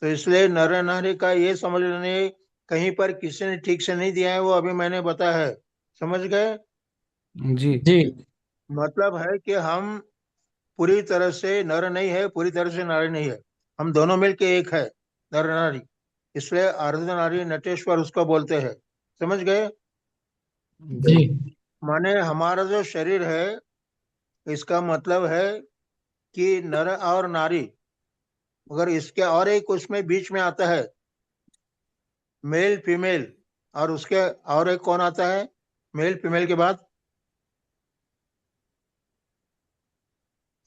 तो इसलिए नर नारी का ये समझ लेने, कहीं पर किसी ने ठीक से नहीं दिया है, वो अभी मैंने बताया है, समझ गए? जी जी मतलब है कि हम पूरी तरह से नर नहीं है, पूरी तरह से नारी नहीं है, हम दोनों मिलके एक है, नर नारी, इसलिए अर्धनारी नटेश्वर उसको बोलते हैं, समझ गए? जी माने हमारा जो शरीर है, इसका मतलब है कि नर और नारी, मगर इसके और एक उसमें बीच में आता है मेल फीमेल, और उसके और एक कौन आता है मेल फीमेल के बाद?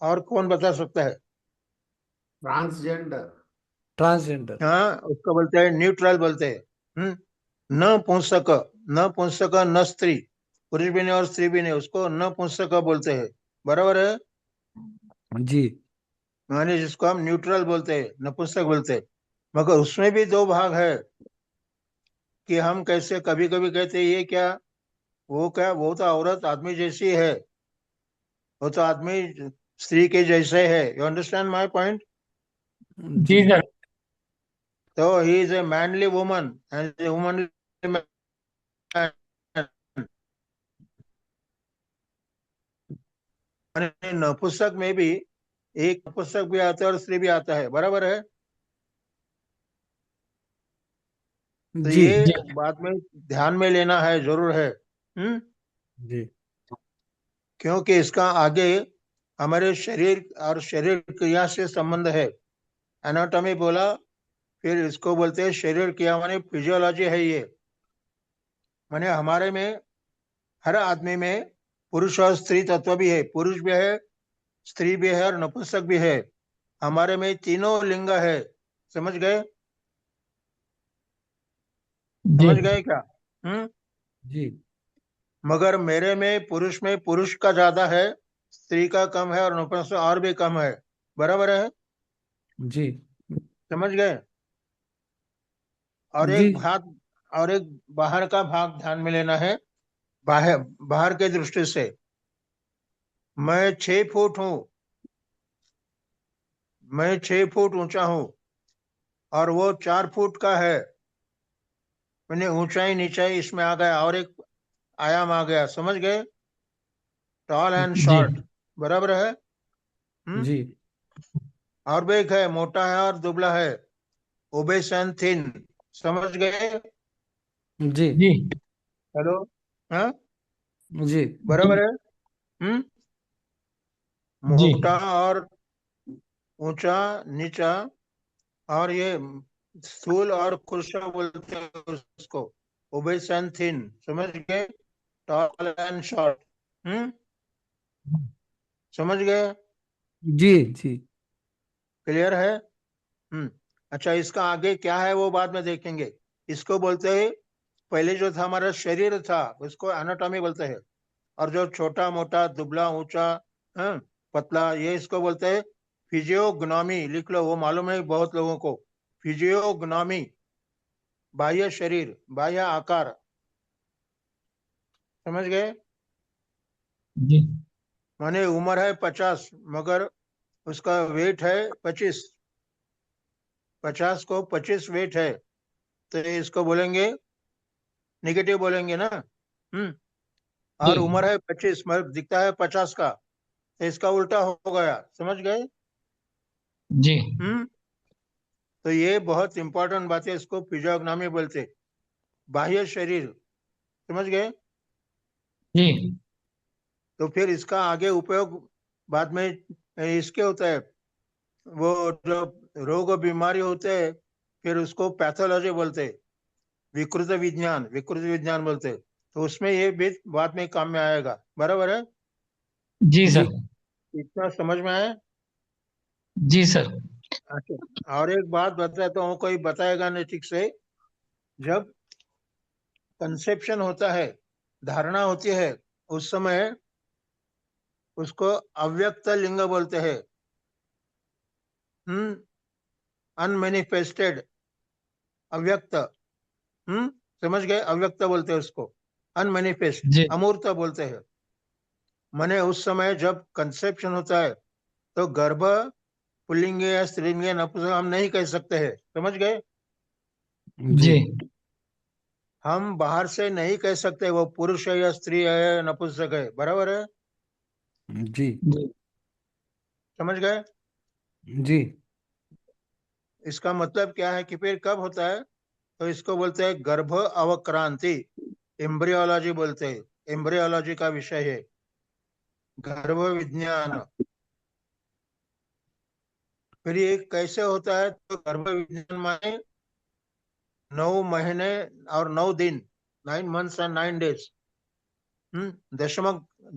और कौन बता सकता है? ट्रांसजेंडर। ट्रांसजेंडर। हाँ, उसको बोलते हैं न्यूट्रल बोलते हैं। नपुंसक, नपुंसक न स्त्री, पुरुष भी नहीं और स्त्री भी नहीं, उसको नपुंसक बोलते हैं, बराबर है? जी माने जिसको हम न्यूट्रल बोलते हैं, नपुंसक बोलते हैं, मगर उसमें भी दो भाग है, कि हम कैसे कभी कभी कहते हैं ये क्या, वो क्या, वो तो औरत आदमी जैसी है, वो तो आदमी स्त्री के जैसे है, यू अंडरस्टैंड माय पॉइंट? जी जी सर। तो he is a manly woman and a woman नपुंसक में भी एक नपुंसक भी आता है और स्त्री भी आता है, बराबर है? तो जी ये जी बात में ध्यान में लेना है, जरूर है। जी क्योंकि इसका आगे हमारे शरीर और शरीर क्रिया से संबंध है। एनाटॉमी बोला, फिर इसको बोलते हैं शरीर क्रिया, माने फिजियोलॉजी है ये। माने हमारे में, हर आदमी में पुरुष और स्त्री तत्व भी है, पुरुष भी है, स्त्री भी है और नपुंसक भी है। हमारे में तीनों लिंग है। समझ गए? जी समझ गए क्या? जी मगर मेरे में पुरुष का ज्यादा है, स्त्री का कम है और नपुंसक और भी कम है। बराबर है? जी समझ गए? और जी एक बाहर का भाग ध्यान में लेना है। बाहर बाहर के दृष्टि से मैं 6 फुट हूं, मैं 6 फुट ऊंचा हूं और वो 4 फुट का है। मैंने ऊंचाई नीचाई इसमें आ गया और एक आयाम आ गया। समझ गए? टॉल एंड जी शॉर्ट। बराबर है? जी और भी एक है, मोटा है और दुबला है, ओबेस एंड थिन। समझ गए? जी जी हेलो? हाँ, जी बराबर है? हम्म जी मोटा और ऊंचा नीचा, और ये स्थूल और खुरशा बोलते हैं उसको, ओबेस एंड थिन। समझ गए? Tall and short. हम्म समझ गए? जी जी क्लियर है? अच्छा, इसका आगे क्या है वो बाद में देखेंगे। इसको बोलते हैं, पहले जो था हमारा शरीर था उसको एनाटॉमी बोलते हैं, और जो छोटा मोटा दुबला ऊंचा, हाँ, पतला, ये इसको बोलते हैं फिजियोग्नोमी। लिख लो, वो मालूम है बहुत लोगों को। फिजियोग्नोमी, बाह्य शरीर, बाह्य आकार। समझ गए? जी माने उम्र है 50 मगर उसका वेट है 25। 50 को 25 वेट है, तो इसको बोलेंगे, निगेटिव बोलेंगे ना। हम्म जी और उम्र है 25 मगर दिखता है 50 का, तो इसका उल्टा हो गया। समझ गए? जी हम्म तो ये बहुत इंपॉर्टेंट बात है, इसको फिजियोग्नोमी बोलते, बाह्य शरीर। समझ गए? जी तो फिर इसका आगे उपयोग बाद में इसके होता है, वो जो रोग और बीमारी होते हैं, फिर उसको पैथोलॉजी बोलते हैं, विकृत विज्ञान बोलते हैं। तो उसमें ये भी बाद में काम में आएगा। बराबर है? जी जी सर इतना समझ में आया? जी सर अच्छा, और एक बात बताता हूँ, कोई बताएगा नहीं ठीक से। जब कंसेप्शन होता है, धारणा होती है, उस समय उसको अव्यक्त लिंग बोलते हैं। हम्म अनमेनिफेस्टेड, अव्यक्त। समझ गए? अव्यक्त बोलते हैं उसको, अनमेनिफेस्ट, जी अमूर्त बोलते हैं। माने उस समय जब कंसेप्शन होता है, तो गर्भ पुल्लिंग या स्त्रीलिंग या नपुंसक हम नहीं कह सकते हैं। समझ गए? जी जी हम बाहर से नहीं कह सकते वो पुरुष है या स्त्री है या नपुंसक है। बराबर है? जी जी समझ गए? जी इसका मतलब क्या है कि फिर कब होता है, तो इसको बोलते हैं गर्भ अवक्रांति, एम्ब्रियोलॉजी बोलते हैं। एम्ब्रियोलॉजी का विषय है गर्भ विज्ञान। फिर ये कैसे होता है, तो गर्भ विज्ञान माने 9 महीने और 9 दिन, 9 मंथ्स एंड 9 डेज। दशम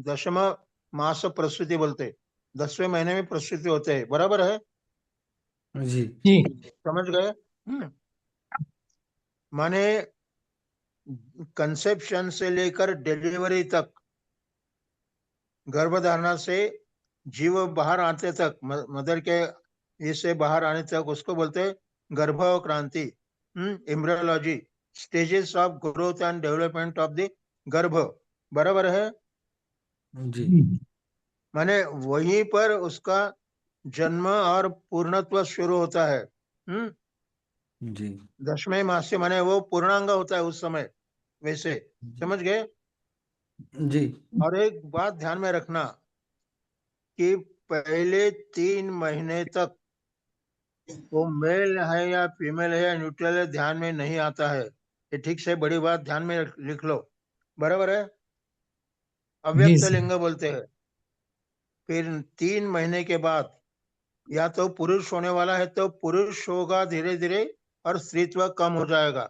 दशम मास प्रसूति बोलते, 10वें महीने में प्रसूति होते हैं। बराबर है? जी जी समझ गए? माने कंसेप्शन से लेकर डिलीवरी तक, गर्भधारणा से जीव बाहर आते तक, मदर के इससे बाहर आने तक, उसको बोलते हैं गर्भावक्रांति, embryology, stages of growth and development of the गर्भ। बराबर है? जी माने वहीं पर उसका जन्म और पूर्णत्व शुरू होता है। जी 10वें मास से, माने वो पूर्णांग होता है उस समय वैसे। समझ गए? जी और एक बात ध्यान में रखना कि पहले 3 महीने तक वो मेल है या फीमेल है या न्यूट्रल है ध्यान में नहीं आता है। ये ठीक से बड़ी बात ध्यान में लिख लो। बराबर है? जी अव्यक्त सर लिंग बोलते हैं। फिर 3 महीने के बाद या तो पुरुष होने वाला है तो पुरुष होगा धीरे धीरे और स्त्रीत्व कम हो जाएगा,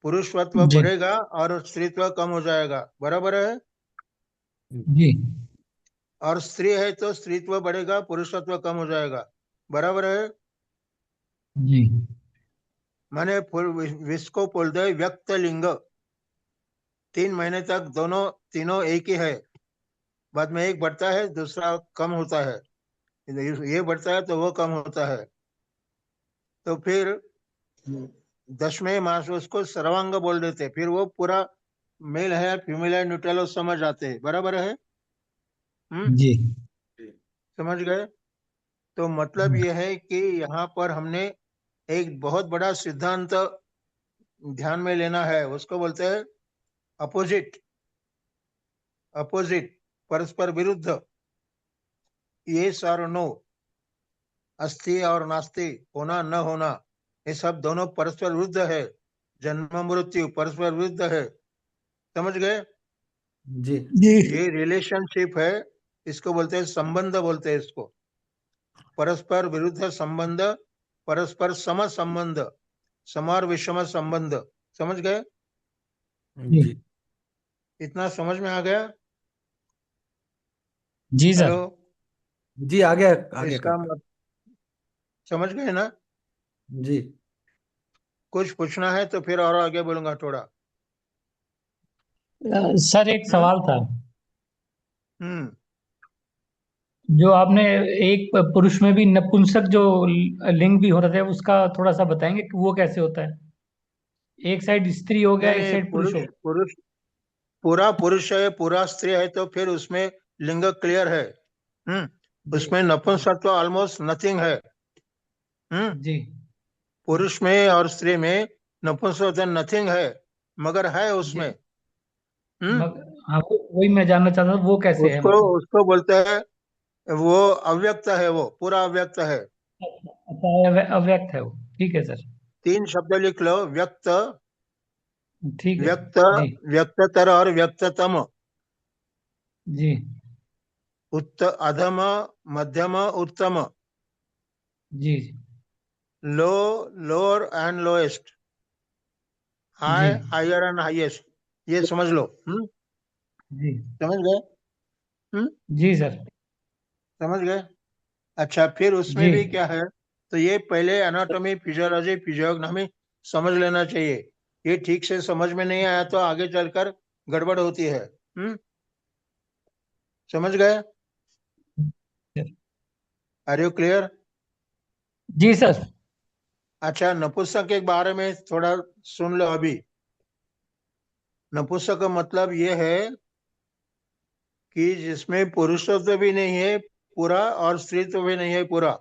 पुरुषत्व जी बढ़ेगा और स्त्रीत्व कम हो जाएगा, बराबर है। जी और स्त्री है तो स्त्रीत्व बढ़ेगा, पुरुषत्व कम हो जाएगा, बराबर है। जी माने विस्को बोल दे व्यक्त लिंग, 3 महीने तक तीनों एक ही है, बाद में एक बढ़ता है दूसरा कम होता है, ये बढ़ता है तो वो कम होता है। तो फिर 10वें मास उसको सर्वांग बोल देते, फिर वो पूरा मेल है फीमेल है न्यूट्रल समझ आते हैं, बराबर है। जी समझ गए। तो मतलब ये है कि यहाँ पर हमने एक बहुत बड़ा सिद्धांत ध्यान में लेना है, उसको बोलते हैं अपोजिट, अपोजिट परस्पर विरुद्ध, यस और नो, अस्थि और नास्ति, होना न होना, ये सब दोनों परस्पर विरुद्ध है, जन्म मृत्यु परस्पर विरुद्ध है, समझ गए। जी जी ये रिलेशनशिप है, इसको बोलते हैं संबंध, बोलते हैं इसको परस्पर विरुद्ध संबंध, परस्पर सम संबंध, समार विषम संबंध, समझ गए। जी इतना समझ में आ गया। जी सर। हेलो, जी आगे आगे इसका काका। समझ गए ना। जी कुछ पूछना है तो फिर और आगे बोलूंगा थोड़ा। सर एक हम्म सवाल था, हम्म जो आपने एक पुरुष में भी नपुंसक जो लिंग भी हो रहा था उसका थोड़ा सा बताएंगे कि वो कैसे होता है? एक साइड स्त्री हो गया, नहीं एक नहीं, साइड पुरुष पुरुष हो गया। पुरुष पूरा पुरुष है पूरा स्त्री है तो फिर उसमें लिंग क्लियर है। जी उसमें नपुंसकत्व ऑलमोस्ट नथिंग है। हम्म जी पुरुष में और स्त्री में नपुंसकत्व नथिंग है, मगर है जी। उसमें। हम्म हाँ वही मैं जानना चाहता था, वो कैसे है उसको मतलब? उसको बोलते हैं, वो अव्यक्त है, वो पूरा अव्यक्त है। अच्छा अव्यक्त है वो, ठीक है सर। 3 शब्द लिख लो, व्यक्त, ठीक है व्यक्त, जी व्यक्ततर और व्यक्ततम, जी अधम, मध्यम, उत्तम, जी लो, लोअर एंड लोएस्ट, जी हाई, हायर एंड हाईएस्ट, ये समझ लो। जी समझ गए। हम्म जी सर। समझ गए। अच्छा, फिर उसमें जी भी क्या है, तो ये पहले एनाटॉमी फिजियोलॉजी फिजियोग्नोमी समझ लेना चाहिए, ये ठीक से समझ में नहीं आया तो आगे चलकर गड़बड़ होती है। समझ गए। Are you clear. जी सर। अच्छा, नपुंसक के बारे में थोड़ा सुन लो अभी। नपुंसक का मतलब ये है कि जिसमें पुरुषत्व भी नहीं है पूरा और स्त्रीत्व भी नहीं है पूरा।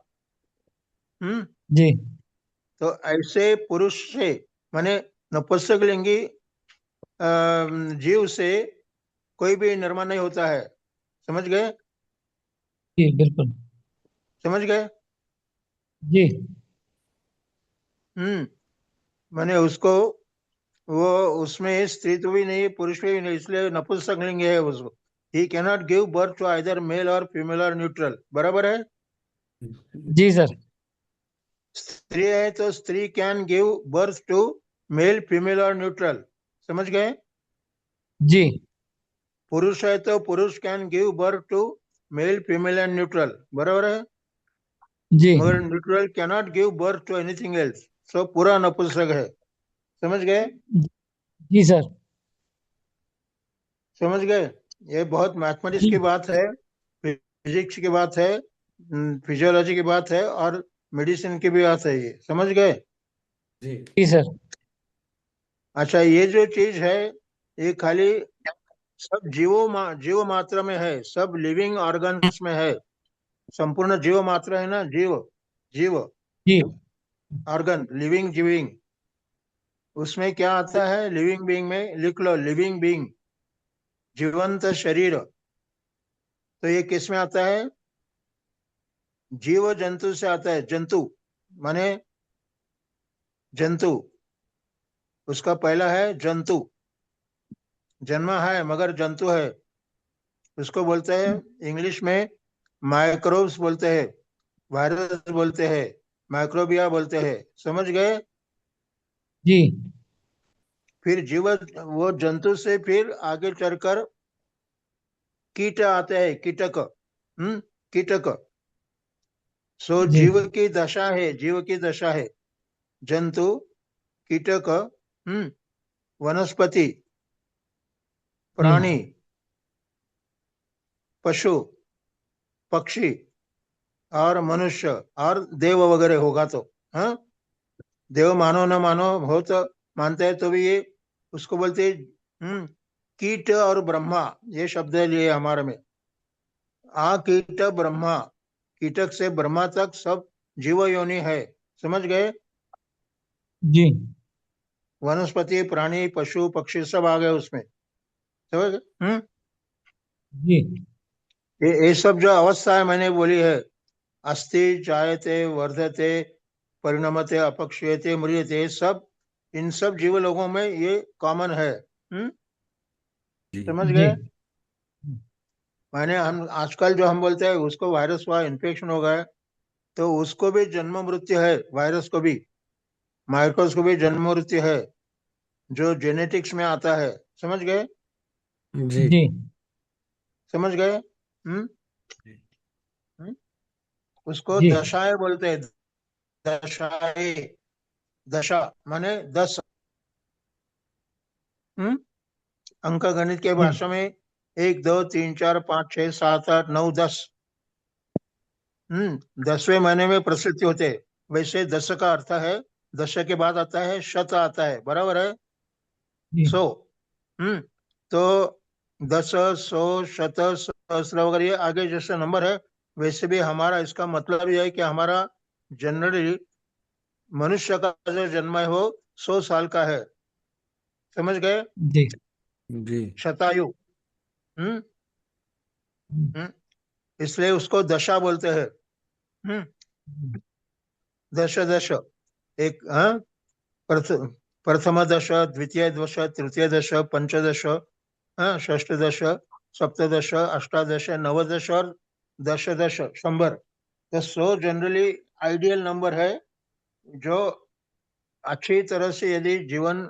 हम्म जी तो ऐसे पुरुष से, माने नपुंसक लिंगी जीव से कोई भी निर्माण नहीं होता है, समझ गए। जी बिल्कुल। समझ गए। जी माने उसको, वो उसमें स्त्रीत्व भी नहीं पुरुष भी नहीं, इसलिए नपुंसक लिंग है उसको। He cannot give birth to either male और फीमेल और न्यूट्रल, बराबर है। जी सर। स्त्री है तो स्त्री can give birth to male female और न्यूट्रल, समझ गए। जी पुरुष है तो पुरुष can give birth to male female and neutral, बराबर है। जी मगर neutral cannot give birth to anything else, so पूरा नपुंसक है, समझ गए। जी सर। समझ गए। ये बहुत मैथमेटिक्स जी की बात है, फिजिक्स की बात है, फिजियोलॉजी की बात है और मेडिसिन की भी बात है, ये समझ गए। जी जी सर। अच्छा, ये जो चीज है ये खाली सब जीव मात्र में है, सब लिविंग ऑर्गन्स में है, संपूर्ण जीव मात्र है ना, जीव, जीव जी ऑर्गन, लिविंग जीविंग, उसमें क्या आता है, लिविंग बीइंग में लिख लो, लिविंग बीइंग, जीवंत शरीर। तो ये किस में आता है, जीव जंतु से आता है, जंतु माने जंतु, उसका पहला है जंतु, जन्मा है मगर जंतु है, उसको बोलते हैं इंग्लिश में माइक्रोब्स बोलते हैं, वायरस बोलते हैं, माइक्रोबिया बोलते हैं। समझ गए? जी फिर जीव वो जंतु से फिर आगे चलकर कीट आते हैं, कीटक। कीटक। सो जी जीव की दशा है, जीव की दशा है जंतु, कीटक, वनस्पति, जी प्राणी, पशु, पक्षी और मनुष्य और देव वगैरह होगा तो। हाँ, देव मानो न मानो हो तो मानते हैं तो भी ये उसको बोलते हैं कीट और ब्रह्मा, ये शब्द लिए हमारे में। कीट ब्रह्मा, कीटक से ब्रह्मा तक सब जीव योनि है। समझ गए? जी वनस्पति, प्राणी, पशु, पक्षी सब आ गए उसमें। समझ गए? जी ये सब जो अवस्था है मैंने बोली है, अस्ति, जायते, वर्धते, परिणमते, अपक्षयते, म्रियते, सब इन सब जीव लोगों में ये कॉमन है। जी समझ जी गए? माने हम आजकल जो हम बोलते हैं उसको वायरस हुआ, इन्फेक्शन हो गया, तो उसको भी जन्म मृत्यु है, वायरस को भी, माइक्रोस को भी जन्म मृत्यु है, जो जेनेटिक्स में आता है। समझ गए? जी जी समझ गए? हम्म जी हम्म? उसको जी दशाएं बोलते हैं, दशाएं। दशा माने 10। हम्म अंक गणित के जी भाषा में 1 2 3 4 5 6 7 8 9 10। 10वें महीने में प्रसूति होते हैं। वैसे दश का अर्थ है, दश के बाद आता है शत, आता है, बराबर है? जी 100। हम्म तो 10, 100, शत, सहस्र वगैरह ये आगे जैसे नंबर है, वैसे भी हमारा इसका मतलब यह है कि हमारा जनरली मनुष्य का जो जन्म है वो 100 साल का है। समझ गए? जी जी शतायु। हम्म हम्म, इसलिए उसको दशा बोलते हैं। हम्म दश दश, एक प्रथ- प्रथम दश, द्वितीय दश, तृतीय दश, पंचदश, षष्ठदश, सप्तदश, अष्टादश, नवदश और दश दश, 100। तो 100 जनरली आइडियल नंबर है, जो अच्छी तरह से यदि जीवन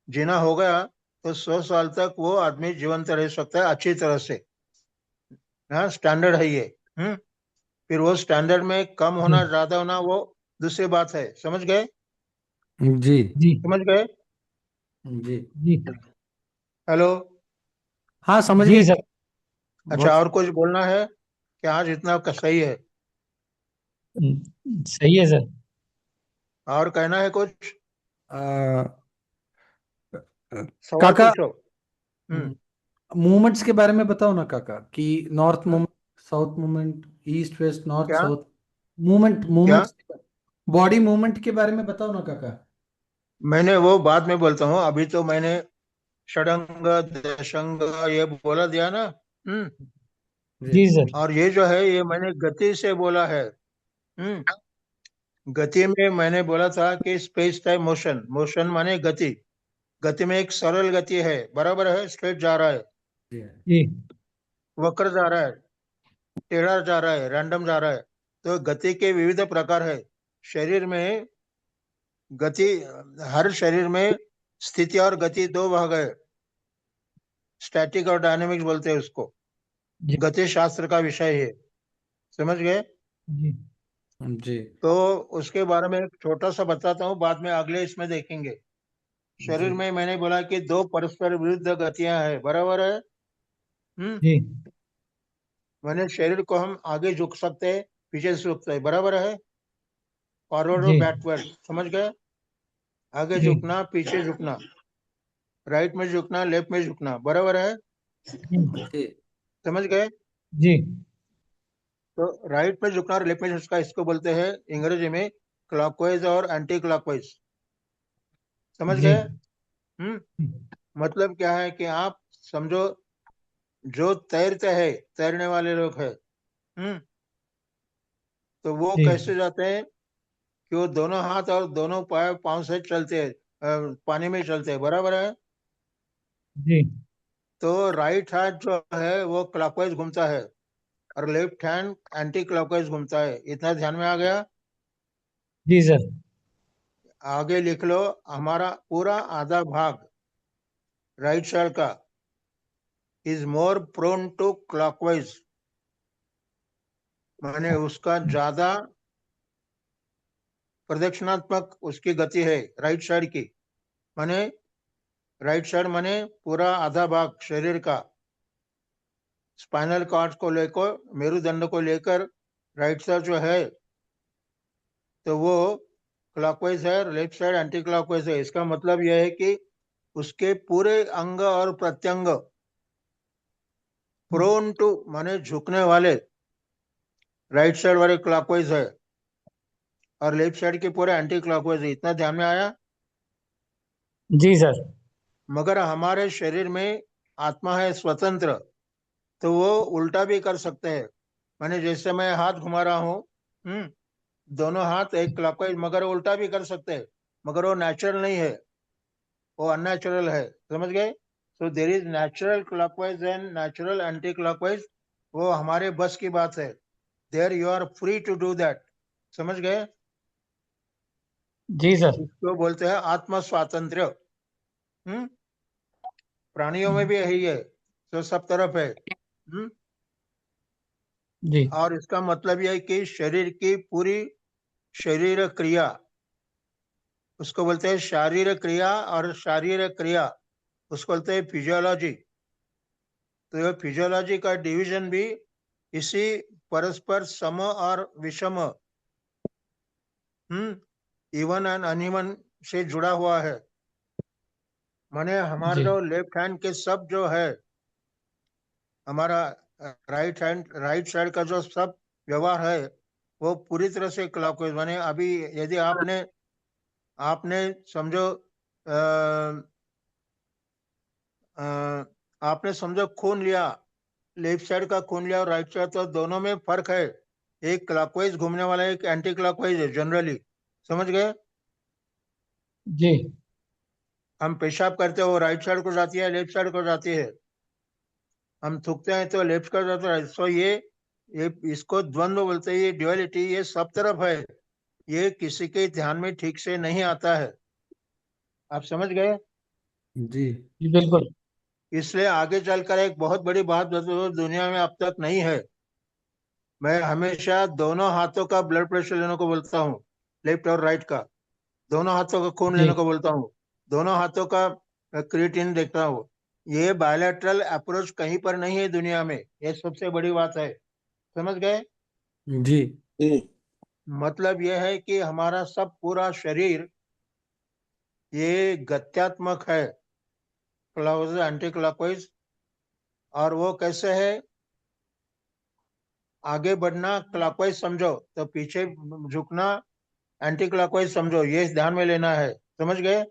जीना हो गया तो 100 साल तक वो आदमी जीवंत रह सकता है अच्छी तरह से। हाँ, स्टैंडर्ड है ये। हम्म फिर वो स्टैंडर्ड में कम जी होना ज्यादा होना वो दूसरी बात है। समझ गए? जी जी समझ गए? जी जी हेलो? हाँ समझ जी गए। सर। अच्छा, बहुत और कुछ बोलना है कि आज इतना सही है? सही है सर। और कहना है कुछ? आ, सवाल काका, पूछो। हम्म मूवमेंट्स के बारे में बताओ ना काका, कि north hmm, movement, south movement, east west north क्या साउथ मूवमेंट, क्या? बॉडी मूवमेंट के बारे में बताओ ना काका। मैंने वो बाद में बोलता हूँ, अभी तो मैंने षडंग, दशंग ये बोला दिया ना। हम्म जी जी सर। और ये जो है ये मैंने गति से बोला है। हम्म गति में मैंने बोला था कि स्पेस टाइम मोशन, मोशन माने गति। गति में एक सरल गति है, बराबर है, स्ट्रेट जा रहा है, जी जी वक्र जा रहा है, टेढ़ा जा रहा है, रैंडम जा रहा है। तो गति के विविध प्रकार है शरीर में। गति, हर शरीर में स्थिति और गति दो भाग है, स्टैटिक और डायनेमिक्स बोलते हैं उसको। जी गति शास्त्र का विषय है। समझ गए? जी जी तो उसके बारे में एक छोटा सा बताता हूँ, बाद में अगले इसमें देखेंगे। जी शरीर में मैंने बोला कि दो परस्पर विरुद्ध गतियां हैं, बराबर है? जी मैंने शरीर को हम आगे झुक सकते हैं, पीछे से झुकते हैं, बराबर है? फॉरवर्ड और जी बैकवर्ड। समझ गए? आगे जी झुकना, पीछे झुकना, राइट में झुकना, लेफ्ट में झुकना, बराबर है? जी समझ गए? जी तो राइट में झुकना और लेफ्ट में झुकना, इसको बोलते हैं अंग्रेजी में क्लॉकवाइज और एंटी क्लॉकवाइज। समझ जी गए? हम्म मतलब क्या है कि आप समझो, जो तैरते हैं, तैरने वाले लोग हैं, हम्म तो वो जी कैसे जाते हैं कि वो दोनों हाथ और दोनों पाँव पाँव से चलते हैं, पानी में चलते हैं, बराबर है? जी तो राइट हैंड जो है वो क्लॉकवाइज घूमता है और लेफ्ट हैंड एंटी क्लॉकवाइज घूमता है। इतना ध्यान में आ गया? जी सर। आगे लिख लो, हमारा पूरा आधा भाग राइट साइड का is more prone to clockwise, माने उसका ज्यादा प्रदक्षिणात्मक उसकी गति है राइट साइड की। माने राइट साइड माने पूरा आधा भाग शरीर का, स्पाइनल कॉर्ड को लेकर, मेरुदंड को लेकर राइट साइड जो है तो वो क्लॉकवाइज है, लेफ्ट साइड एंटी क्लॉकवाइज है। इसका मतलब यह है कि उसके पूरे अंग और प्रत्यंग प्रोन टू माने झुकने वाले राइट साइड वाले क्लॉकवाइज है और लेफ्ट साइड के पूरे एंटी क्लॉकवाइज है। इतना ध्यान में आया? जी सर। मगर हमारे शरीर में आत्मा है स्वतंत्र, तो वो उल्टा भी कर सकते हैं। माने जैसे मैं हाथ घुमा रहा हूँ, दोनों हाथ एक क्लॉकवाइज, मगर वो उल्टा भी कर सकते हैं, मगर वो नेचुरल नहीं है, वो अननेचुरल है। समझ गए? So there is natural clockwise and natural anti clockwise, वो हमारे बस की बात है। There you are free to do that. समझ गए? जी सर। इसको बोलते हैं आत्म स्वातंत्र्य। प्राणियों में भी यही है, तो सब तरफ है। जी और इसका मतलब यह है कि शरीर की पूरी शरीर क्रिया, उसको बोलते हैं शारीरिक क्रिया, और शारीरिक क्रिया उसको बोलते हैं फिजियोलॉजी। तो ये फिजियोलॉजी का डिवीजन भी इसी परस्पर सम और विषम, इवन एंड अनइवन से जुड़ा हुआ है। माने हमारा जी जो लेफ्ट हैंड के सब जो है, हमारा राइट साइड का जो सब व्यवहार है वो पूरी तरह से क्लॉकवाइज। माने अभी यदि आपने आपने समझो आपने समझो खून लिया, लेफ्ट साइड का खून लिया और राइट साइड, तो दोनों में फर्क है। एक क्लॉकवाइज घूमने वाला है, एक एंटी क्लॉकवाइज है जनरली। समझ गए? जी हम पेशाब करते हो राइट साइड को जाती है, लेफ्ट साइड को जाती है। हम थूकते हैं तो लेफ्ट को जाता है। सो ये इसको द्वंद्व बोलते हैं, ये ड्युअलिटी, ये सब तरफ है। ये किसी के ध्यान में ठीक से नहीं आता है। आप समझ गए? जी जी बिल्कुल। इसलिए आगे चलकर एक बहुत बड़ी बात जो दुनिया में अब तक नहीं है, मैं हमेशा दोनों हाथों का ब्लड प्रेशर लेने को बोलता हूँ, लेफ्ट और राइट का। दोनों हाथों का खून जी लेने को बोलता हूँ, दोनों हाथों का क्रिएटिन देखता हूँ। ये बायलैटरल अप्रोच कहीं पर नहीं है दुनिया में, ये सबसे बड़ी बात है। समझ गए? जी मतलब यह है कि हमारा सब पूरा शरीर ये गत्यात्मक है, क्लॉकवाइज एंटी क्लॉकवाइज। और वो कैसे है? आगे बढ़ना क्लॉकवाइज समझो तो पीछे झुकना एंटी क्लॉकवाइज समझो, ये ध्यान में लेना है। समझ गए?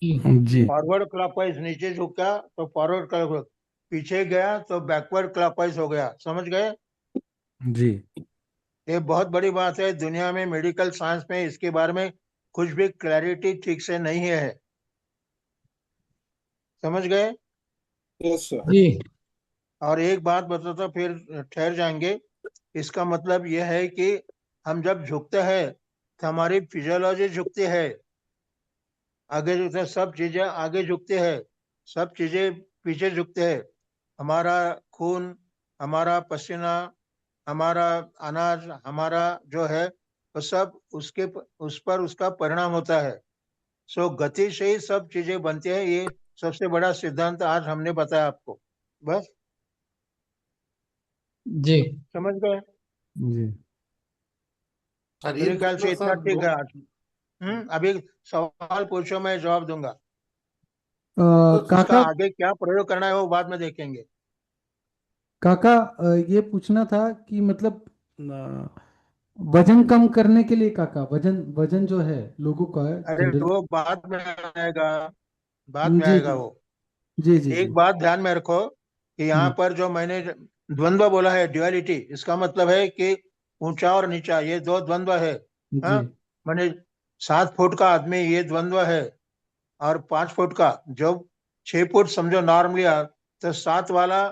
जी जी फॉरवर्ड क्लॉकवाइज, नीचे झुका तो फॉरवर्ड क्लॉकवाइज, पीछे गया तो बैकवर्ड क्लॉकवाइज हो गया। समझ गए? जी ये बहुत बड़ी बात है। दुनिया में मेडिकल साइंस में इसके बारे में कुछ भी क्लैरिटी ठीक से नहीं है। समझ गए? जी और एक बात बताता फिर ठहर जाएंगे। इसका मतलब यह है कि हम जब झुकते हैं तो हमारी फिजियोलॉजी झुकती है, आगे झुकते हैं, सब चीजें आगे झुकते हैं, सब चीजें पीछे झुकते हैं। हमारा खून, हमारा पसीना, हमारा अनाज, हमारा जो है वो सब उस पर उसका परिणाम होता है। सो गति से ही सब चीजें बनती है। ये सबसे बड़ा सिद्धांत आज हमने बताया आपको। बस जी समझ गए? जी मेरे शरीर ख्याल से थोड़ा सा इतना ठीक है आज। अभी सवाल पूछो, मैं जवाब दूंगा। उसका काका आगे क्या प्रयोग करना है वो बाद में देखेंगे। काका ये पूछना था कि मतलब वजन कम करने के लिए काका, वजन वजन जो है लोगों का अरे जनरली। वो बाद में आएगा, बाद में जी आएगा जी वो। जी जी जी। एक बात ध्यान में रखो कि यहाँ हम्म, पर जो मैंने द्वंद्व बोला है, ड्युअलिटी, इसका मतलब है कि ऊंचा और नीचा, ये दो द्वंद्व है। जी हाँ, मैंने 7 फुट का आदमी, ये द्वंद्व है। और 5 फुट का जो 6 फुट समझो नॉर्मली तो 7 वाला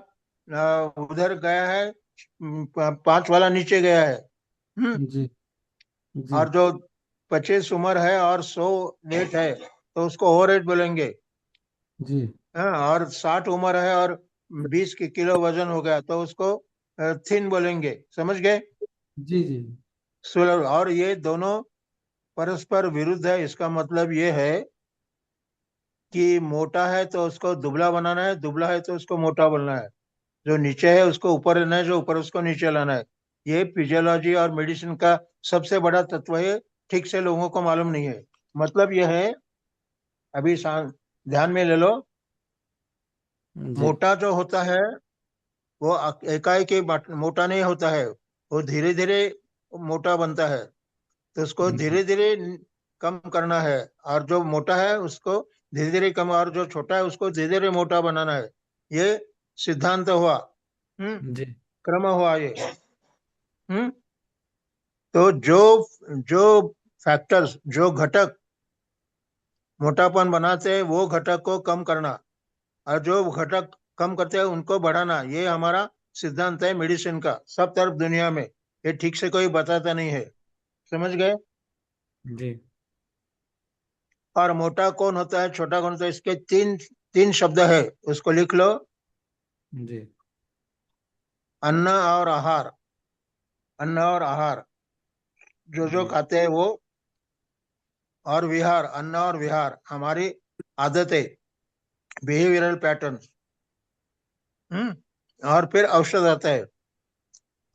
उधर गया है, 5 वाला नीचे गया है। जी जी और जो 25 उम्र है और 100 वेट है तो उसको ओवर एज बोलेंगे। जी हाँ, और 60 उम्र है और 20 किलो वजन हो गया तो उसको थिन बोलेंगे। समझ गए? जी जी और ये दोनों परस्पर विरुद्ध है। इसका मतलब ये है कि मोटा है तो उसको दुबला बनाना है, दुबला है तो उसको मोटा बनना है, जो नीचे है उसको ऊपर लाना है, जो ऊपर उसको नीचे लाना है। ये फिजियोलॉजी और मेडिसिन का सबसे बड़ा तत्व है, ठीक से लोगों को मालूम नहीं है। मतलब ये है, अभी ध्यान में ले लो, जी मोटा जो होता है वो एकाएक ही मोटा नहीं होता है, वो धीरे धीरे मोटा बनता है। तो उसको धीरे धीरे कम करना है, और जो मोटा है उसको धीरे धीरे कम, और जो छोटा है उसको धीरे धीरे मोटा बनाना है। ये सिद्धांत हुआ। जी क्रम हुआ ये। हम्म तो जो फैक्टर्स, जो घटक मोटापन बनाते हैं वो घटक को कम करना, और जो घटक कम करते हैं उनको बढ़ाना, ये हमारा सिद्धांत है मेडिसिन का सब तरफ दुनिया में। ये ठीक से कोई बताता नहीं है। समझ गए? जी और मोटा कौन होता है, छोटा कौन होता है, इसके तीन तीन शब्द है, उसको लिख लो। जी अन्न और आहार। अन्न और आहार, जो जी खाते हैं वो। और विहार, अन्न और विहार हमारी आदतें, बिहेवियरल पैटर्न्स। और फिर औषध आता है।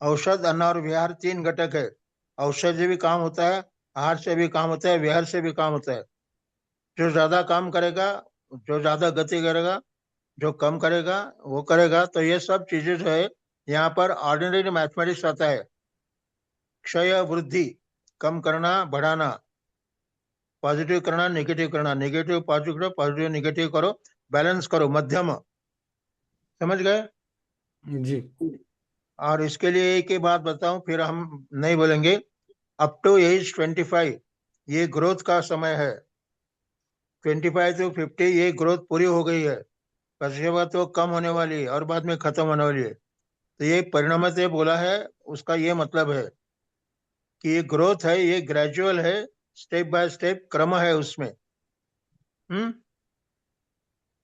औषध, अन्न और विहार तीन घटक है। औषध से भी काम होता है, आहार से भी काम होता है, विहार से भी काम होता है। जो ज्यादा काम करेगा, जो ज्यादा गति करेगा, जो कम करेगा वो करेगा। तो ये सब चीजें जो है, यहाँ पर ऑर्डिनरी मैथमेटिक्स आता है। क्षय वृद्धि, कम करना बढ़ाना, पॉजिटिव करना नेगेटिव करना, नेगेटिव पॉजिटिव करो, पॉजिटिव नेगेटिव करो, बैलेंस करो, मध्यम। समझ गए? जी और इसके लिए एक ही बात बताऊं, फिर हम नहीं बोलेंगे। अप टू एज 25 ये ग्रोथ का समय है। 25 to 50 ये ग्रोथ पूरी हो गई है, उसके बाद तो कम होने वाली है और बाद में खत्म होने वाली है। तो ये परिणाम से बोला है, उसका ये मतलब है कि ये ग्रोथ है, ये ग्रेजुअल है, स्टेप बाय स्टेप क्रम है उसमें। हम्म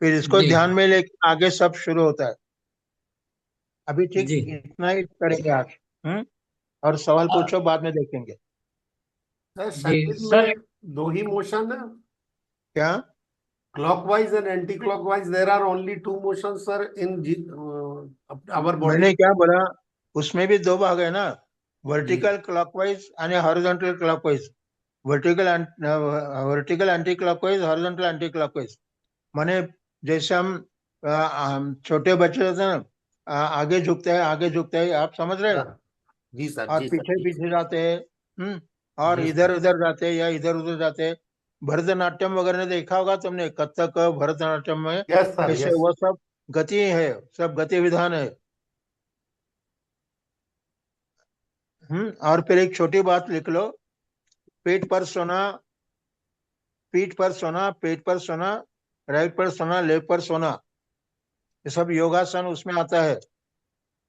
फिर इसको जी ध्यान में लेके आगे सब शुरू होता है। अभी ठीक जी इतना ही करेंगे आज। और सवाल पूछो, बाद में देखेंगे। सर जी संगीत सर। में दो ही मोशन है, क्या? Clockwise and anti clockwise, there are only two motions in our body. मैंने क्या बोला, उसमें भी दो भाग है ना, जी वर्टिकल क्लॉकवाइज आणि horizontal clockwise. Vertical anti clockwise, horizontal anti clockwise. माने जैसे हम छोटे बच्चे होते हैं ना, आगे झुकते हैं, आगे झुकते हैं, आप समझ रहे हैं? जी सर, और जी सर, पीछे जी पीछे जाते हैं। और जी इधर सर उधर जाते हैं या इधर उधर जाते हैं। भरतनाट्यम वगैरह ने देखा होगा तुमने, कथक भरतनाट्यम में यस सर, कैसे यस। वो सब गति है, सब गति विधान है। और फिर एक छोटी बात लिख लो, पेट पर सोना, पीठ पर सोना, पेट पर सोना, राइट पर सोना, लेफ्ट पर सोना, ये सब योगासन उसमें आता है।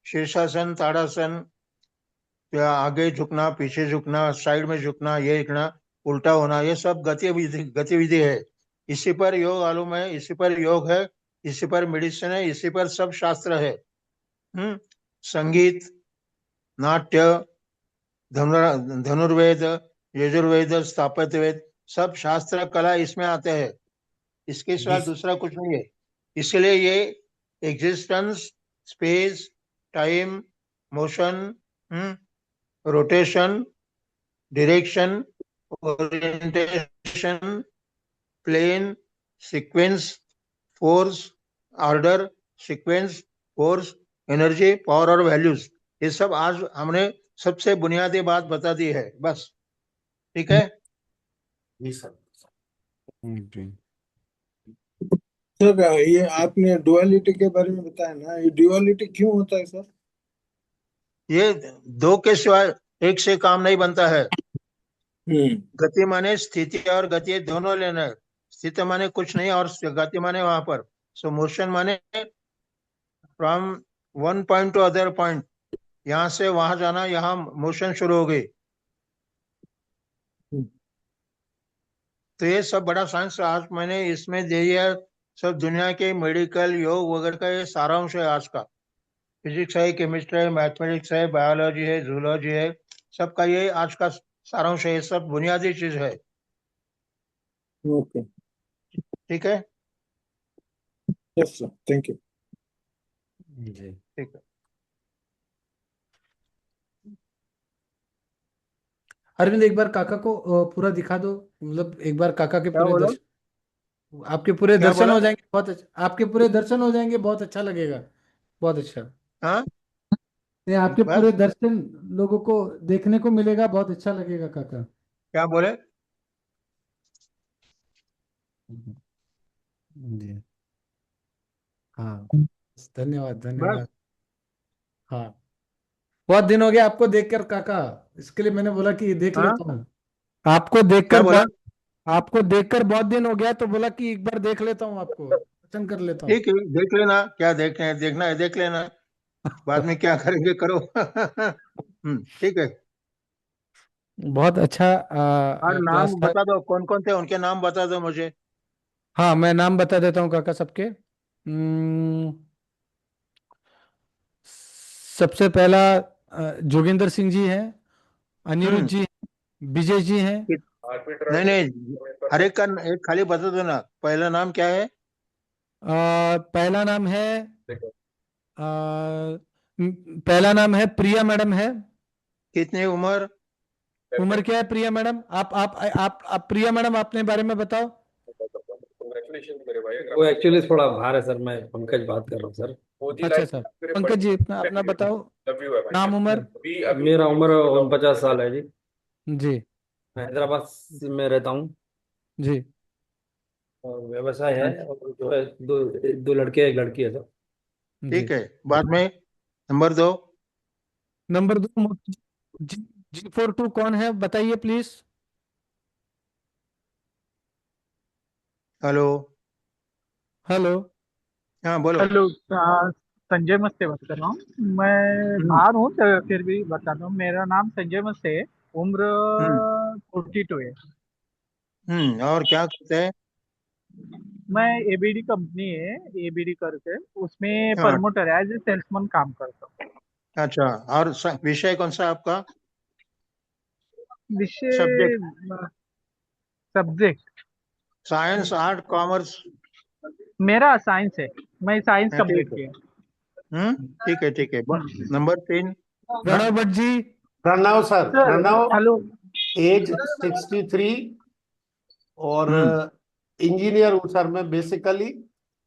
शीर्षासन, ताड़ासन, या आगे झुकना, पीछे झुकना, साइड में झुकना, ये झुकना, उल्टा होना, ये सब गतिविधि गतिविधि है। इसी पर योग मालूम है, इसी पर योग है, इसी पर मेडिसिन है, इसी पर सब शास्त्र है। हम्म संगीत, नाट्य, धनुर्वेद, यजुर्वेद, स्थापत्य वेद, सब शास्त्र कला इसमें आते हैं। इसके सिवा जी दूसरा कुछ नहीं है। इसलिए ये existence, space, time, motion, rotation, direction, orientation, plane, sequence, force, order, sequence, force, energy, power और वैल्यूज, ये सब आज हमने सबसे बुनियादी बात बता दी है, बस। ठीक है? जी सर। जी सर ये आपने डुअलिटी के बारे में बताया ना, ये डुअलिटी क्यों होता है सर? ये दो के सिवाय एक से काम नहीं बनता है। हम्म गति माने स्थिति और गति दोनों लेना है। स्थिति माने कुछ नहीं और गति माने वहां पर। सो मोशन माने from one point two other point, यहाँ से वहां जाना, यहाँ मोशन शुरू हो गई। तो ये सब बड़ा साइंस आज मैंने इसमें दे दिया। सब दुनिया के मेडिकल, योग वगैरह का ये सारांश है आज का। फिजिक्स है, केमिस्ट्री है, मैथमेटिक्स है, बायोलॉजी है, जूलॉजी है, सबका ये आज का सारांश है। ये सब बुनियादी चीज है। ओके, ठीक है, यस सर, थैंक यू। जी। ठीक है। अरविंद, एक बार काका को पूरा दिखा दो, मतलब एक बार काका के क्या पूरे बोलो? दर्शन, आपके पूरे क्या दर्शन बोला? हो जाएंगे, बहुत अच्छा, आपके पूरे दर्शन हो जाएंगे, बहुत अच्छा लगेगा, बहुत अच्छा। हाँ, ये आपके पूरे बस। दर्शन लोगों को देखने को मिलेगा, बहुत अच्छा लगेगा काका। क्या बोले? जी। हाँ, धन्यवाद बस। धन्यवाद। हाँ, बहुत दिन हो गया आपको देखकर काका, इसके लिए मैंने बोला कि देख हाँ, लेता हूँ। आपको क्या देखकर बोला? बहुत आपको देखकर बहुत दिन हो गया, तो बोला कि एक बार देख लेता हूँ, आपको दर्शन कर लेता हूँ। ठीक है, देख लेना। क्या देखना है? देखना है देख लेना। बाद में क्या करेंगे करो। ठीक है। बहुत अच्छा और क्लास नाम था। बता दो, कौन कौन थे, उनके नाम बता दो मुझे। हाँ, मैं नाम बता देता हूँ काका सबके। सबसे पहला जोगिंदर सिंह जी हैं, अनिरुद्ध हम्म जी हैं, विजय जी हैं। नहीं नहीं, हर एक का एक खाली बता दो ना। पहला नाम क्या है? पहला नाम है पहला नाम है प्रिया मैडम है। कितनी उम्र? उम्र क्या है प्रिया मैडम? आप प्रिया मैडम, अपने बारे में बताओ। वो एक्चुअली थोड़ा बाहर है सर, मैं पंकज बात कर रहा हूँ सर। अच्छा सर, पंकज जी अपना अपना बताओ, नाम उम्र। मेरा उम्र 49 साल है जी। जी। मैं हैदराबाद में रहता हूँ जी। और व्यवसाय है, और जो है दो दो लड़के एक लड़की है सर। जी। ठीक है, बाद में नंबर 2। नंबर 2, जी। G42 कौन है, बताइए प्लीज। हेलो। हेलो। हाँ, बोलो। हेलो। संजय मस्ते बात कर रहा हूँ। मैं हम्म बाहर हूँ तो फिर भी बताता हूँ। मेरा नाम संजय मस्ते है। उम्र हम्म 42 है। और क्या करते हैं? मैं एबीडी कंपनी है, एबीडी करके उसमें हाँ, प्रमोटर है, एज ए सेल्समैन काम करता हूँ। अच्छा। और विषय कौन सा आपका? विषय, subject? Subject science, art, commerce? मेरा साइंस है। मैं साइंस हाँ, कंप्लीट ठीक है। किया। ठीक है, ठीक है। हम्म। Number 3। Pranav Bhatt ji. Pranav sir, sir, Pranav hello. Age 63 और हम्म इंजीनियर हूँ सर मैं बेसिकली,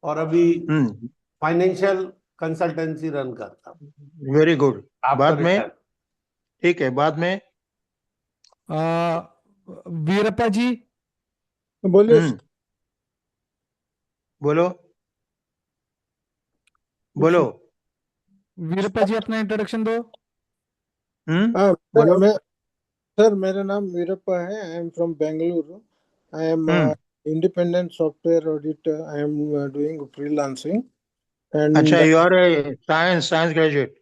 और अभी हम्म फाइनेंशियल कंसल्टेंसी रन करता हूँ वेरी गुड। आफ्टर बाद में? रिटायर। ठीक है, बाद में? आ, वीरप्पा जी। बोलिए हम्म बोलो, कुछ, बोलो। वीरप्पा जी अपना इंट्रोडक्शन दो। हाँ, बोलो। सर मेरा नाम वीरप्पा है। I am from Bengaluru. I am hmm independent software auditor. I am doing freelancing and अच्छा, you are a science graduate?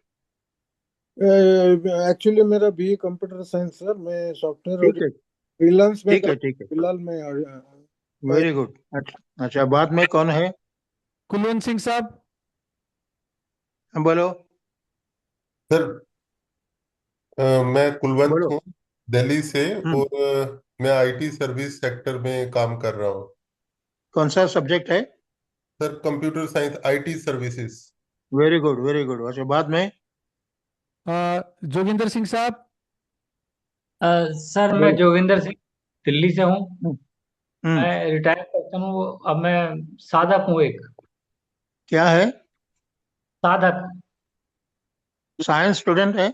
Actually मेरा बीए कंप्यूटर साइंस सर। मैं सॉफ्टवेयर ठीक ऑडिट है, फ्रीलांस में ठीक है, ठीक है। फिलहाल मैं वेरी गुड। अच्छा अच्छा, बाद में कौन है? कुलवंत सिंह साहब। बोलो, सर, मैं कुलवंत बोलो। हूँ, दिल्ली से। हम्म और मैं आईटी सर्विस सेक्टर में काम कर रहा हूँ। कौन सा सब्जेक्ट है? Sir, computer science IT services. Very good, very good. अच्छा, बाद में? जोगिंदर सिंह साहब। सर, मैं बोलो। जोगिंदर सिंह, दिल्ली से हूँ। हम्म हम्म, मैं रिटायर पर्सन हूँ। अब मैं साधक हूँ एक। क्या है? साधक। साइंस स्टूडेंट है?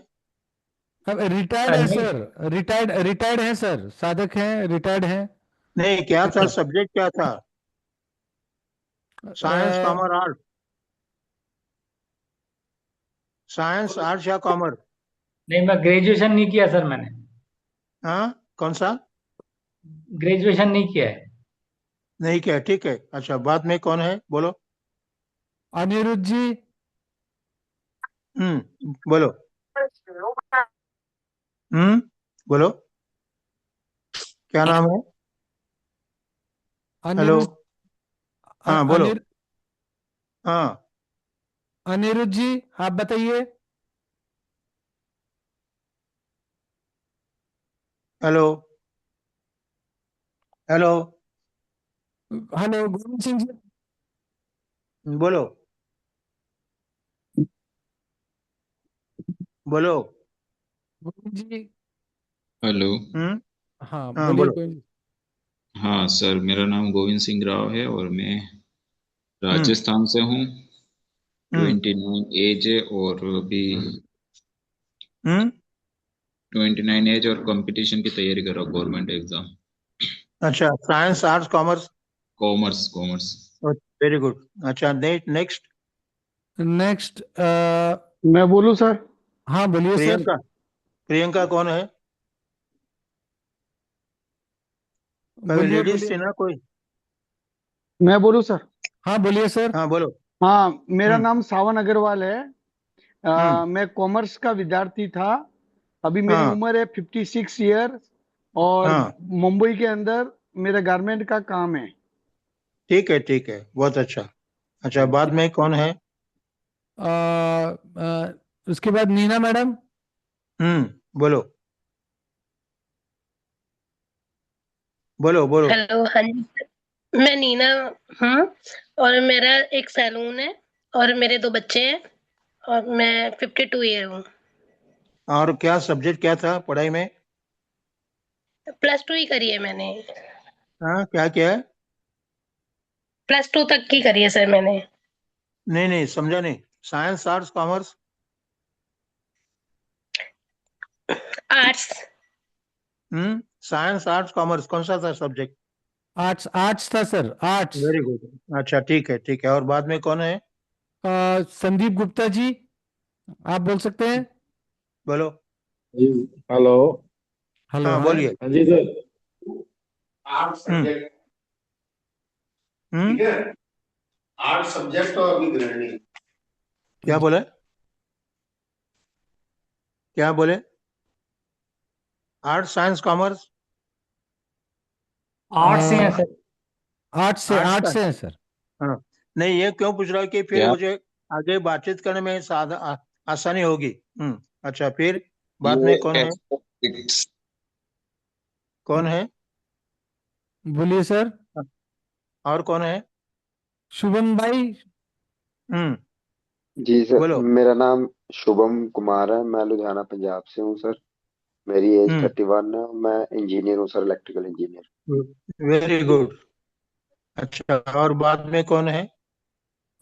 अब रिटायर्ड है नहीं। सर, रिटायर्ड रिटायर्ड है सर, साधक हैं, रिटायर्ड हैं। नहीं, क्या था सब्जेक्ट, क्या था? साइंस, अ, कॉमर्स, आर्ट? साइंस, आर्ट्स या कॉमर्स? नहीं, मैं ग्रेजुएशन नहीं किया सर, मैंने हाँ, कौन सा? ग्रेजुएशन नहीं किया है। नहीं क्या? ठीक है। अच्छा, बाद में कौन है? बोलो। अनिरुद्ध जी। बोलो। बोलो, क्या नाम है? हेलो। अनिरुद्ध हाँ बोलो। अनिर हाँ अनिरुद्ध जी, आप बताइए। Hello. Hello. Hello Govind Singh ji. बोलो। बोलो। गोविंद जी। हेलो। हाँ हाँ बोलिए बोलो। गोविंद जी। हाँ सर, मेरा नाम गोविंद सिंह राव है और मैं हम्म राजस्थान से हूँ। हम्म 29 एज है और अभी हम्म 29 एज और कंपटीशन की तैयारी कर रहा हूँ, गवर्नमेंट एग्जाम। अच्छा, science, arts, commerce? Commerce commerce. Very good. अच्छा, नेक्स्ट। नेक्स्ट मैं बोलूं सर? हाँ बोलिए सर। प्रियंका। प्रियंका कौन है? कभी बोलिए लेडीज बोलिए। थी ना कोई? मैं बोलूं सर? हाँ बोलिए सर। हाँ बोलो। हाँ, मेरा हम्म नाम सावन अग्रवाल है। हम्म मैं कॉमर्स का विद्यार्थी था। अभी मेरी हाँ उम्र है 56 ईयर और हाँ, मुंबई के अंदर मेरा गारमेंट का काम है। ठीक है ठीक है, बहुत अच्छा। अच्छा, बाद में कौन है? उसके बाद नीना मैडम। बोलो। बोलो बोलो। हेलो, हाँ जी सर। मैं नीना हूँ और मेरा एक सैलून है और मेरे 2 बच्चे हैं और मैं 52 ईयर हूँ। और क्या सब्जेक्ट क्या था पढ़ाई में? +2 ही करी है मैंने। हाँ, क्या क्या है? +2 तक की करी है सर मैंने। नहीं नहीं, समझा नहीं। Science, arts, commerce? Arts. Science, arts, commerce, कौन सा था सब्जेक्ट? आर्ट्स आर्ट्स था सर, आर्ट्स। Very good. अच्छा, ठीक है ठीक है। और बाद में कौन है? संदीप गुप्ता जी, आप बोल सकते हैं। बोलो। हेलो। हेलो हाँ हाँ। बोलिए। हाँ जी सर। आठ हम्म सब्जेक्ट हम्म ठीक है। 8 सब्जेक्ट और अभिग्रहणी। क्या बोले? क्या बोले? Arts, science, commerce? आर्ट्स से हैं सर। आर्ट्स का? आर्ट्स से है सर। हाँ। नहीं, ये क्यों पूछ रहा हूँ कि फिर क्या मुझे आगे बातचीत करने में आसानी होगी। अच्छा, फिर बाद ये में कौन है? एस्थेटिक्स। कौन है? बोलिए सर। और कौन है? शुभम भाई। हम्म जी सर, बोलो। मेरा नाम शुभम कुमार है। मैं लुधियाना पंजाब से हूँ सर। मेरी एज हम्म 31 है। मैं इंजीनियर हूँ sir, electrical engineer. Very good. अच्छा, और बाद में कौन है?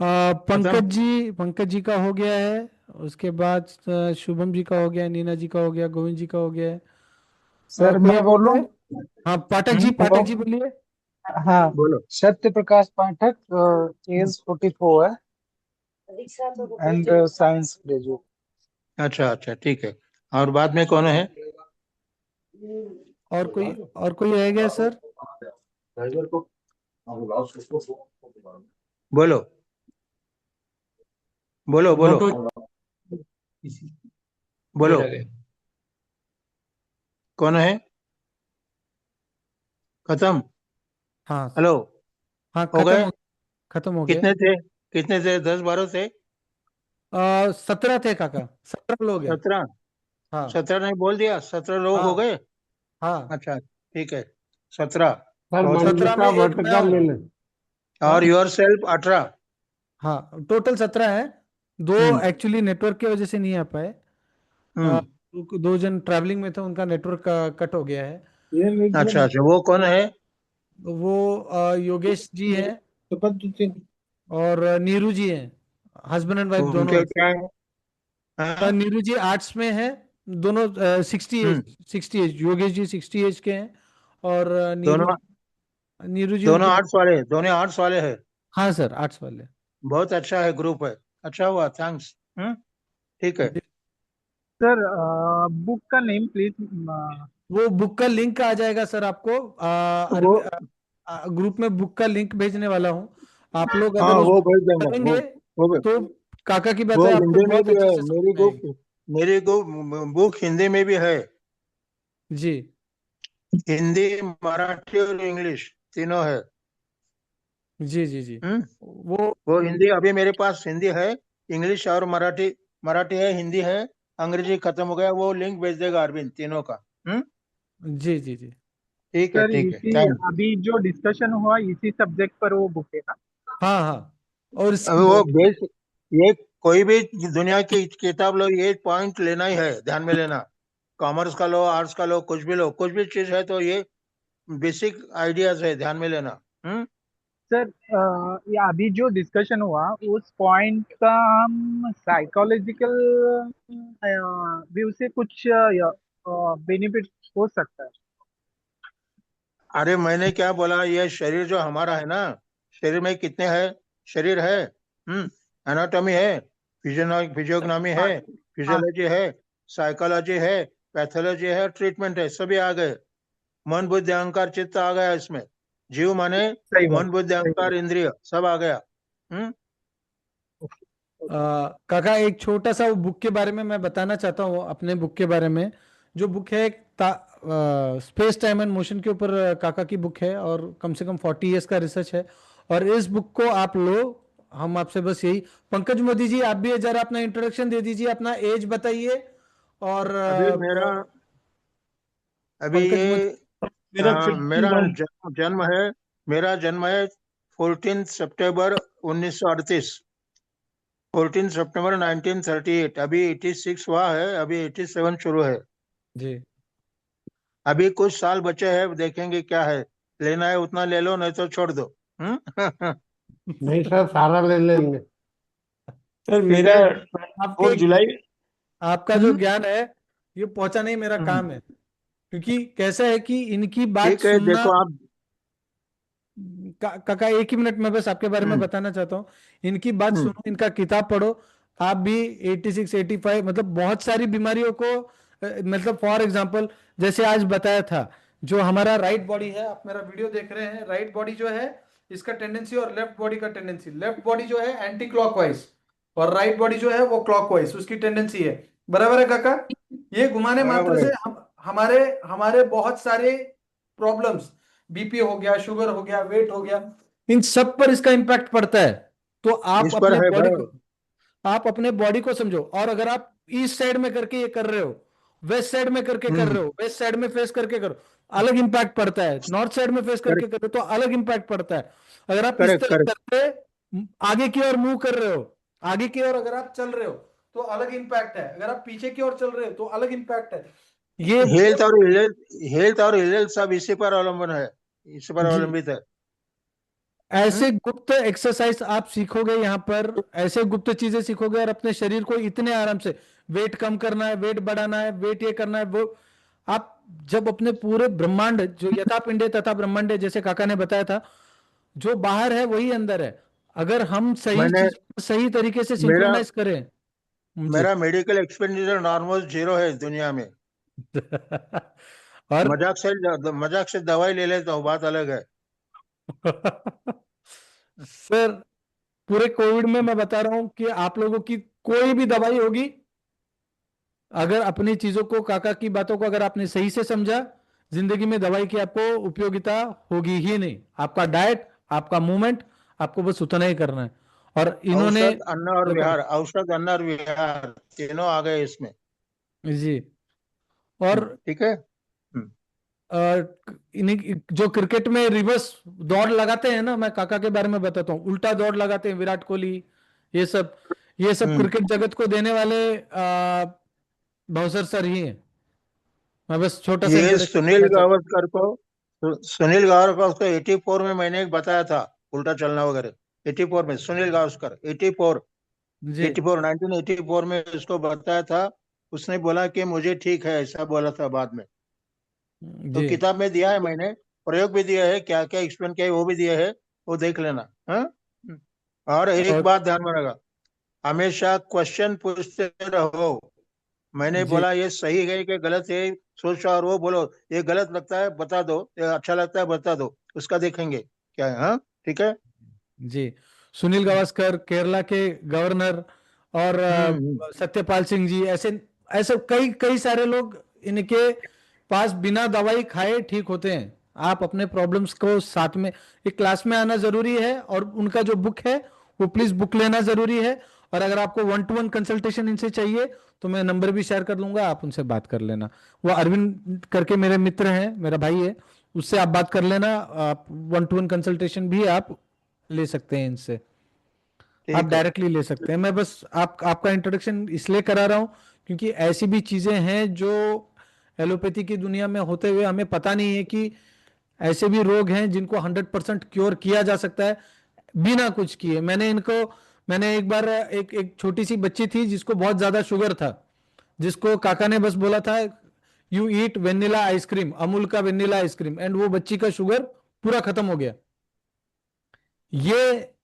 खत्म? पंकज जी का हो गया है। उसके बाद शुभम जी का हो गया, नीना जी का हो गया, गोविंद जी का हो गया है। सर कोई मैं बोल रहा बोलूं? है? हाँ हेलो। पाठक जी बोलिए। हाँ, बोलो। सत्य प्रकाश पाठक, एज 44 है एंड साइंस ग्रेजुएट। अच्छा अच्छा, ठीक है। और बाद में कौन है? और कोई रह गया सर? बोलो बोलो बोलो। मोटू वो बोलो, रह गए। कौन है? खत्म? हाँ हेलो। हाँ, हो गए? खत्म हो गए। कितने थे? कितने थे? 10 12 थे? 17 थे काका, 17 लोग हैं। 17? हाँ 17 नहीं बोल दिया, 17 लोग हो हाँ गए। हाँ। अच्छा, ठीक है। 17। सर बहुत अच्छा। 17 में मंजुषा एक मैं भटकर ले हूँ। ले। और हाँ योर सेल्फ 18? हाँ, टोटल 17 है। दो हम्म एक्चुअली नेटवर्क की वजह से नहीं आ पाए। हम्म 2 जन ट्रैवलिंग में थे, उनका नेटवर्क कट हो गया है। ये अच्छा अच्छा, वो कौन है? वो योगेश जी हैं तो और नीरू जी हैं। हस्बैंड एंड वाइफ दोनों उनके हैं। क्या है? हाँ? नीरू जी आर्ट्स में है। दोनों 60 एज, हम्म 60 एज, योगेश जी 60 एज के हैं। और दोनों नीरू जी दोनों उनकी। आर्ट्स वाले, दोनों आर्ट्स वाले हैं। हाँ सर, आर्ट्स वाले। बहुत अच्छा है, ग्रुप है। अच्छा हुआ, थैंक्स। ठीक है। सर, बुक का नेम प्लीज। वो बुक का लिंक आ जाएगा सर आपको। वो ग्रुप में बुक का लिंक भेजने वाला हूँ। आप लोग हाँ, अगर उस वो भेज देंगे, करेंगे वो तो काका की वो बातें आपको हिंदी में बहुत भी अच्छे है, से समझ में आएगी। मेरी बुक हिंदी में भी है। जी हिंदी, मराठी और इंग्लिश तीनों है। जी जी जी। हम्म वो वो हिंदी अभी मेरे पास हिंदी है, इंग्लिश और मराठी। मराठी है, हिंदी है, अंग्रेजी खत्म हो गया। वो लिंक भेज देगा अरविंद तीनों का। जी जी जी। ठीक है, सर ठीक है, इसी थैंक। अभी जो डिस्कशन हुआ इसी सब्जेक्ट पर वो बुक है ना? हाँ हाँ। और अब वो बेस, ये कोई भी दुनिया की किताब लो, ये पॉइंट लेना ही है, ध्यान में लेना। कॉमर्स का लो, आर्ट्स का लो, कुछ भी लो, कुछ भी चीज है तो ये बेसिक आइडियाज है, ध्यान में लेना। सर ये अभी जो डिस्कशन हुआ उस पॉइंट का हम साइकोलॉजिकल व्यू से कुछ बेनिफिट हो सकता है? अरे मैंने क्या बोला, ये शरीर जो हमारा है ना, शरीर में कितने है शरीर है। एनाटॉमी है, फिजियोग्नॉमी हाँ है, हाँ फिजियोलॉजी है, साइकोलॉजी है, पैथोलॉजी है, ट्रीटमेंट है, सभी आ गए। मन बुद्धि अहंकार चित्त आ गया इसमें। जीव माने सही बात, मन बुद्धि सही अहंकार बात। इंद्रिय सब आ गया। हम्म काका एक छोटा सा वो बुक के बारे में मैं बताना चाहता हूँ, अपने बुक के बारे में। जो बुक है एक स्पेस टाइम एंड मोशन के ऊपर काका की बुक है, और कम से कम 40 इयर्स का रिसर्च है। और इस बुक को आप लो, हम आपसे बस यही, पंकज मोदी जी आप भी जरा अपना इंट्रोडक्शन दे दीजिए, अपना एज बताइए। और अभी मेरा अभी पंकज ये मोदी। मेरा मेरा 51। जन्म है, मेरा जन्म है 14 सितंबर 1938। 14 सितंबर 1938। अभी 86 हुआ है, अभी 87 शुरू है। जी अभी कुछ साल बचे हैं, देखेंगे क्या है। लेना है उतना ले लो, नहीं तो छोड़ दो। नहीं सर, सारा ले लेंगे। सर ठीक मेरा है। 4 आपके जुलाई। आपका जो ज्ञान है ये पहुंचाना ही मेरा हम्म, काम है। क्योंकि कैसा है कि इनकी बात ठीक है, सुनना। देखो आप। काका एक ही मिनट में बस आपके बारे में हम्म, बताना चाहता हूँ। इनकी बात हम्म, सुनो, इनका किताब पढ़ो। आप भी 86 85 मतलब बहुत सारी बीमारियों को मतलब फॉर एग्जांपल जैसे आज बताया था, जो हमारा राइट बॉडी है, आप मेरा वीडियो देख रहे हैं, राइट बॉडी जो है इसका टेंडेंसी और लेफ्ट बॉडी का टेंडेंसी, लेफ्ट बॉडी जो है एंटी क्लॉकवाइज और राइट बॉडी जो है वो क्लॉकवाइज उसकी टेंडेंसी है। बराबर है काका? ये घुमाने मात्र बराबर है। से हमारे हमारे बहुत सारे प्रॉब्लम्स, बीपी हो गया, शुगर हो गया, वेट हो गया, इन सब पर इसका इम्पैक्ट पड़ता है। तो इस पर है भाई। आप अपने बॉडी को समझो। और अगर आप ईस्ट साइड में करके ये कर रहे हो, वेस्ट साइड में करके कर रहे हो, वेस्ट साइड में फेस करके करो, अलग इम्पैक्ट पड़ता है। नॉर्थ साइड में फेस करके करेक्ट, करो तो अलग इम्पैक्ट पड़ता है। अगर आप इस करेक्ट, तरह करेक्ट। करके आगे की ओर मूव कर रहे हो, आगे की ओर अगर आप चल रहे हो तो अलग इम्पैक्ट है, अगर आप पीछे की ओर चल रहे हो तो अलग इम्पैक्ट है। ये हेल्थ और हेल्थ सब इसी पर अवलंबन है, इसी पर जी, अवलंबित है। ऐसे गुप्त एक्सरसाइज आप सीखोगे यहाँ पर, ऐसे गुप्त चीजें सीखोगे और अपने शरीर को इतने आराम से, वेट कम करना है, वेट बढ़ाना है, वेट ये करना है वो, आप जब अपने पूरे ब्रह्मांड जो यथा पिंडे तथा ब्रह्मांडे जैसे काका ने बताया था, जो बाहर है वही अंदर है। अगर हम सही मैंने चीज को सही तरीके से मेरा सिंक्रोनाइज करें। जी मेरा मेडिकल एक्सपेंडिचर नॉर्मल 0 है दुनिया में। और मजाक से दवाई ले लेता हूँ, बात अलग है। सर पूरे कोविड में मैं बता रहा हूं कि आप लोगों की कोई भी दवाई होगी, अगर अपनी चीजों को, काका की बातों को अगर आपने सही से समझा, जिंदगी में दवाई की आपको उपयोगिता होगी ही नहीं। आपका डाइट, आपका मूवमेंट, आपको बस उतना ही करना है। और इन्होंने औषध, अन्न और देखो विहार, औषध, अन्न और विहार तीनों आ गए इसमें। जी। और ठीक है। इन्हीं जो क्रिकेट में रिवर्स दौड़ लगाते हैं ना, मैं काका के बारे में बताता हूँ, उल्टा दौड़ लगाते हैं विराट कोहली, ये सब क्रिकेट जगत को देने वाले भौसर सर ही हैं। मैं बस छोटा सा ये इंट्रोडक्शन देना चाहता सुनील गावस्कर को 84 में मैंने एक बताया था, उल्टा चलना वगैरह। 84 में सुनील गावस्कर, 84 हूँ जी 1984 में इसको बताया था। उसने बोला कि मुझे ठीक है, ऐसा बोला था बाद में। तो जी। किताब में दिया है मैंने, प्रयोग भी दिया है, क्या क्या एक्सप्लेन किया है वो भी दिया है, वो देख लेना। हाँ। और एक और बात ध्यान में रखा, हमेशा क्वेश्चन पूछते रहो। मैंने जी बोला ये सही है कि गलत है, सोचो और वो बोलो ये गलत लगता है बता दो, ये अच्छा लगता है बता दो, उसका देखेंगे क्या है। हाँ, ठीक है। जी। सुनील गावस्कर केरला के गवर्नर, और सत्यपाल सिंह जी, ऐसे ऐसे कई कई सारे लोग इनके पास बिना दवाई खाए ठीक होते हैं। आप अपने प्रॉब्लम्स को साथ में एक क्लास में आना जरूरी है, और उनका जो बुक है वो प्लीज बुक लेना जरूरी है। और अगर आपको 1-to-1 कंसल्टेशन इनसे चाहिए तो मैं नंबर भी शेयर कर दूंगा, आप उनसे बात कर लेना। वो अरविंद करके मेरे मित्र हैं, मेरा भाई है, उससे आप बात कर लेना। आप 1-to-1 कंसल्टेशन भी आप ले सकते हैं इनसे, आप डायरेक्टली ले सकते हैं। मैं बस आपका इंट्रोडक्शन इसलिए करा रहा हूं क्योंकि ऐसी भी चीजें हैं जो एलोपैथी की दुनिया में होते हुए हमें पता नहीं है कि ऐसे भी रोग हैं जिनको 100% क्योर किया जा सकता है बिना कुछ किए। मैंने एक बार एक छोटी सी बच्ची थी जिसको बहुत ज्यादा शुगर था, जिसको काका ने बस बोला था you eat vanilla ice cream, Amul का वेनिला आइसक्रीम, एंड वो बच्ची का शुगर पूरा खत्म हो गया। ये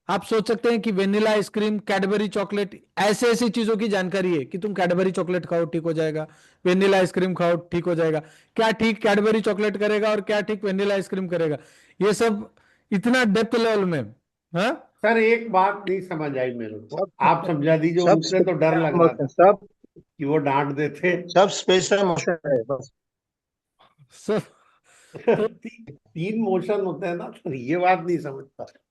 आप सोच सकते हैं कि वेनिला आइसक्रीम, कैडबरी चॉकलेट, ऐसे ऐसी चीजों की जानकारी है कि तुम कैडबरी चॉकलेट खाओ ठीक हो जाएगा, वेनिला आइसक्रीम खाओ ठीक हो जाएगा। क्या ठीक कैडबरी चॉकलेट करेगा और क्या ठीक वेनिला आइसक्रीम करेगा, ये सब इतना डेप्थ लेवल में। हाँ सर एक बात नहीं समझ आई मेरे को, आप समझा दीजिए। सब उनसे तो डर लग रहा था सब कि वो डांट देते। सब स्पेशल मोशन है बस। सब तो तीन मोशन होते हैं ना सर, ये बात नहीं समझ पा रहे।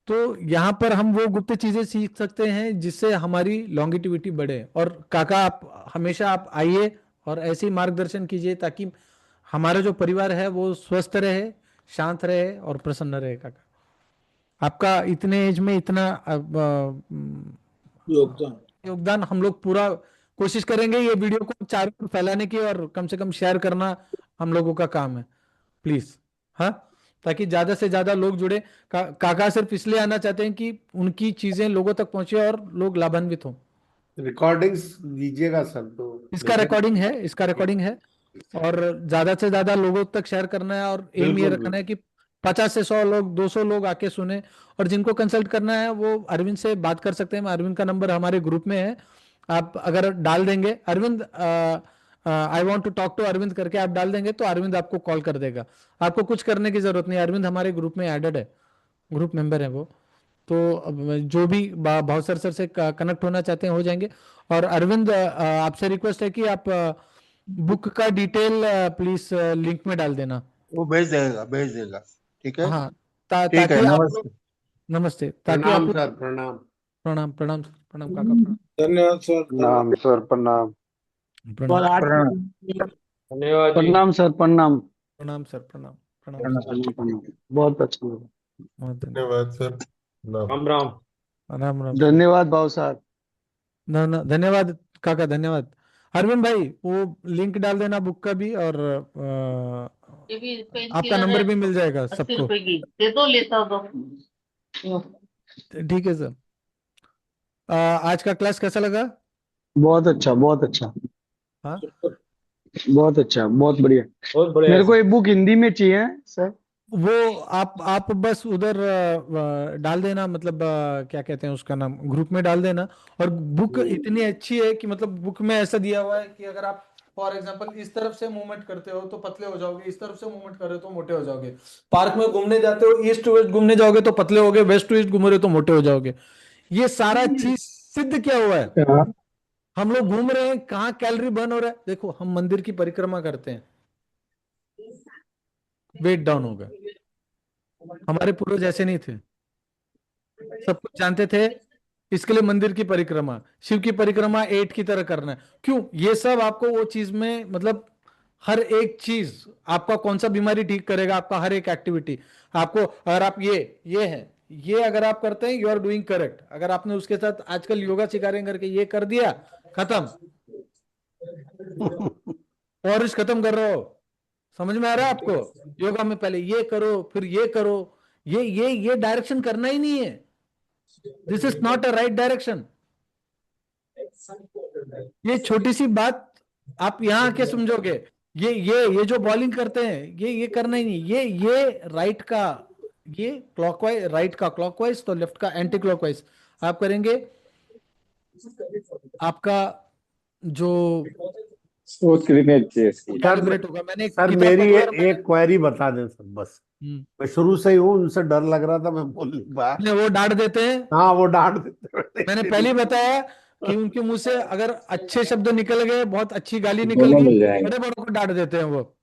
तो यहाँ पर हम वो गुप्त चीजें सीख सकते हैं जिससे हमारी लॉन्गिटिविटी बढ़े। और काका आप हमेशा आप आइए और ऐसे ही मार्गदर्शन कीजिए ताकि हमारा जो परिवार है वो स्वस्थ रहे, शांत रहे और प्रसन्न रहे। काका आपका इतने एज में इतना योगदान हम लोग पूरा कोशिश करेंगे ये वीडियो को चारों ओर फैलाने की, और कम से कम शेयर करना हम लोगों का काम है प्लीज। हाँ, ताकि ज्यादा से ज्यादा लोग जुड़े। काका सिर्फ इसलिए आना चाहते हैं कि उनकी चीजें लोगों तक पहुंचे और लोग लाभान्वित हों। रिकॉर्डिंग्स दीजिएगा सर। तो इसका रिकॉर्डिंग है और ज्यादा से ज्यादा लोगों तक शेयर करना है, और एम ये रखना है कि 50 से 100 लोग, 200 लोग आके सुने। और जिनको कंसल्ट करना है वो अरविंद से बात कर सकते हैं। अरविंद का नंबर हमारे ग्रुप में है, आप अगर डाल देंगे Arvind, I want to talk to Arvind करके आप डाल देंगे तो अरविंद आपको कॉल कर देगा। आपको कुछ करने की जरूरत नहीं, अरविंद हमारे ग्रुप में एडेड है, ग्रुप मेंबर है वो। तो जो भी भावसर सर से कनेक्ट होना चाहते हैं हो जाएंगे। और अरविंद आपसे रिक्वेस्ट है कि आप बुक का डिटेल प्लीज लिंक में डाल देना। वो भेज देगा ठीक है। हाँ, ठीक है, ताकि आप नमस्ते। लोग, नमस्ते, ताकि प्रणाम आप सर, प्रणाम। प्रणाम प्रणाम प्रणाम काका, प्रणाम धन्यवाद सर। प्रणाम सर, प्रणाम। प्रणाम धन्यवाद जी। प्रणाम सर, प्रणाम। प्रणाम सर, प्रणाम प्रणाम। बहुत अच्छा लगा। बहुत धन्यवाद सर। राम राम। राम राम। धन्यवाद भाव साहब। धन्यवाद काका, धन्यवाद। अरविंद भाई वो लिंक डाल देना बुक का भी, और आपका नंबर भी मिल जाएगा सबको। दे दो, लेता दो। ठीक है सर। आज का क्लास कैसा लगा? बहुत अच्छा, बहुत अच्छा। हाँ, बहुत अच्छा, बहुत बढ़िया। बहुत बढ़िया मेरे को एक बुक हिंदी में चाहिए सर। वो आप बस उधर डाल देना, मतलब क्या कहते हैं उसका नाम, ग्रुप में डाल देना। और बुक इतनी अच्छी है कि मतलब बुक में ऐसा दिया हुआ है कि अगर आप फॉर एग्जांपल इस तरफ से मूवमेंट करते हो तो पतले हो जाओगे, इस तरफ से मूवमेंट कर रहे हो तो मोटे हो जाओगे, पार्क में घूमने जाते हो ईस्ट टू वेस्ट घूमने जाओगे तो पतले होगे, वेस्ट टू ईस्ट घूम रहे हो तो मोटे हो जाओगे। ये सारा चीज सिद्ध क्या हुआ है। हम लोग घूम रहे हैं, कहाँ कैलोरी बर्न हो रहा है। देखो हम मंदिर की परिक्रमा करते हैं, वेट डाउन होगा। हमारे पूर्वज ऐसे नहीं थे, सब कुछ जानते थे। इसके लिए मंदिर की परिक्रमा, शिव की परिक्रमा 8 की तरह करना है। क्यों? ये सब आपको वो चीज में, मतलब हर एक चीज आपका कौन सा बीमारी ठीक करेगा, आपका हर एक एक्टिविटी आपको, अगर आप ये है, ये अगर आप करते हैं यू आर डूइंग करेक्ट। अगर आपने उसके साथ आजकल योगा सिखा रहे हैं करके ये कर दिया, खत्म। और इस खत्म कर रहे हो, समझ में आ रहा है आपको? योगा में पहले ये करो फिर ये करो, ये डायरेक्शन करना ही नहीं है। This is not a right direction. ये छोटी सी बात आप यहां आके समझोगे। ये जो बॉलिंग करते हैं ये करना ही नहीं। ये राइट का, ये क्लॉकवाइज, राइट का क्लॉकवाइज तो लेफ्ट का एंटी क्लॉकवाइज आप करेंगे। आपका जो सोच कैलिब्रेट होगा। मैंने सर मेरी एक क्वेरी बता दें सर बस। मैं शुरू से ही हूँ, उनसे डर लग रहा था, मैं बोल नहीं पाया। नहीं, वो डांट देते हैं। हाँ, वो डांट देते मैंने पहले ही बताया कि उनके मुंह से अगर अच्छे शब्द निकल गए, बहुत अच्छी गाली निकल दोनों गई, मिल जाएंगे। बड़े बड़ों को डांट देते हैं वो।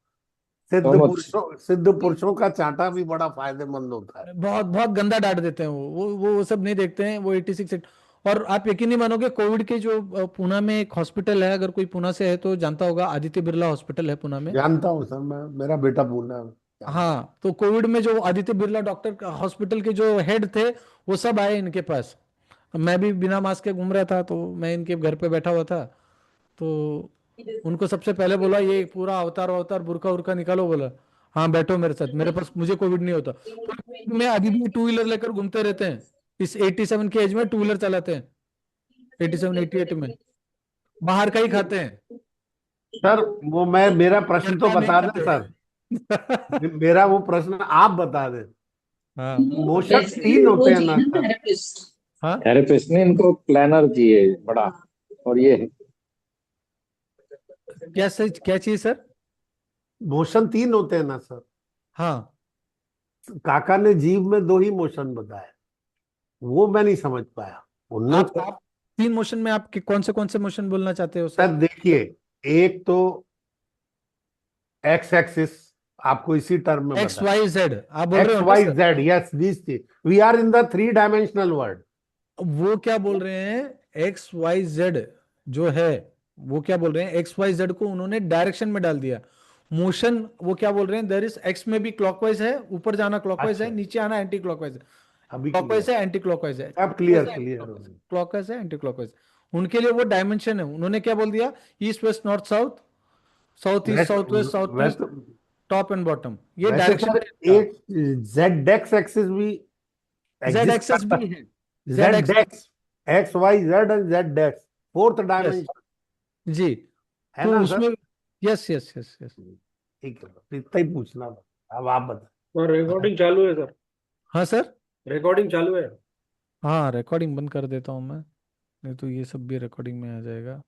दोनों सिद्ध पुरुषों का चांटा भी बड़ा फायदेमंद होता है। बहुत बहुत गंदा डांट देते हैं वो सब नहीं देखते हैं वो 86। और आप यकीन नहीं मानोगे, कोविड के जो पुणे में एक हॉस्पिटल है, अगर कोई पुणे से है तो जानता होगा, आदित्य बिरला हॉस्पिटल है पुणे में। जानता हूँ सर, मैं, मेरा बेटा पूना है। हाँ, तो कोविड में जो आदित्य बिरला डॉक्टर हॉस्पिटल के जो हेड थे, वो सब आए इनके पास। मैं भी बिना मास्क के घूम रहा था, तो मैं इनके घर पे बैठा हुआ था, तो उनको सबसे पहले बोला ये पूरा अवतार बुरका उरका निकालो, बोला हाँ बैठो मेरे साथ, मेरे पास मुझे कोविड नहीं होता। मैं अभी भी टू व्हीलर लेकर घूमते रहते हैं, इस 87 के एज में टू व्हीलर चलाते हैं, 87 88 में बाहर का ही खाते हैं। सर वो मेरा प्रश्न तो नहीं बता दें खाते। सर, मेरा वो प्रश्न आप बता दें। हाँ, मोशन वैसे भी 3 वो होते हैं जी ना ना सर? थेरेपिस्ट। हाँ, थेरेपिस्ट ने इनको प्लानर चाहिए बड़ा, और ये है। क्या सच क्या चाहिए सर? मोशन 3 होते हैं ना सर? हाँ, काका ने जीव में 2 ही मोशन बताए, वो मैं नहीं समझ पाया। उन्होंने आप 3 मोशन में आप कौन से मोशन बोलना चाहते हो सर सर? देखिए, एक तो एक्स एक्सिस आपको इसी टर्म में एक्स बताया, वाई जेड आप बोल रहे एक्स हो ना Y sir? Z, yes this thing, we are in the 3 dimensional world. वो क्या बोल रहे हैं, एक्स वाई जेड जो है, वो क्या बोल रहे हैं, एक्स वाई जेड को उन्होंने डायरेक्शन में डाल दिया। मोशन वो क्या बोल रहे हैं, देयर इज एक्स में भी क्लॉकवाइज है, ऊपर जाना क्लॉकवाइज है, अच्छा, नीचे आना एंटी क्लॉकवाइज है, अभी क्लॉकवाइज क्लियर, है एंटी क्लॉकवाइज है, अब क्लियर क्लियर हो गया। क्लॉकवाइज है एंटी क्लॉकवाइज। उनके लिए वो डायमेंशन है, उन्होंने क्या बोल दिया, east west north south, south east वैसे साउथ वेस्ट साउथ ईस्ट, वैसे टॉप एंड बॉटम, ये वैसे डायरेक्शन सर एक जेड एक्स एक्सिस भी जेड एग्जिस्ट एक्सेस करता भी है, है, Z Z axis, X, X Y Z and Z X, 4th yes dimension जी, है तो ना उसमें sir? Yes yes yes yes. ठीक है, तो इतना ही पूछना था, अब आप बताएं। और रिकॉर्डिंग चालू है सर? हाँ सर, रिकॉर्डिंग चालू है। हाँ रिकॉर्डिंग बंद कर देता हूँ मैं, नहीं तो ये सब भी रिकॉर्डिंग में आ जाएगा।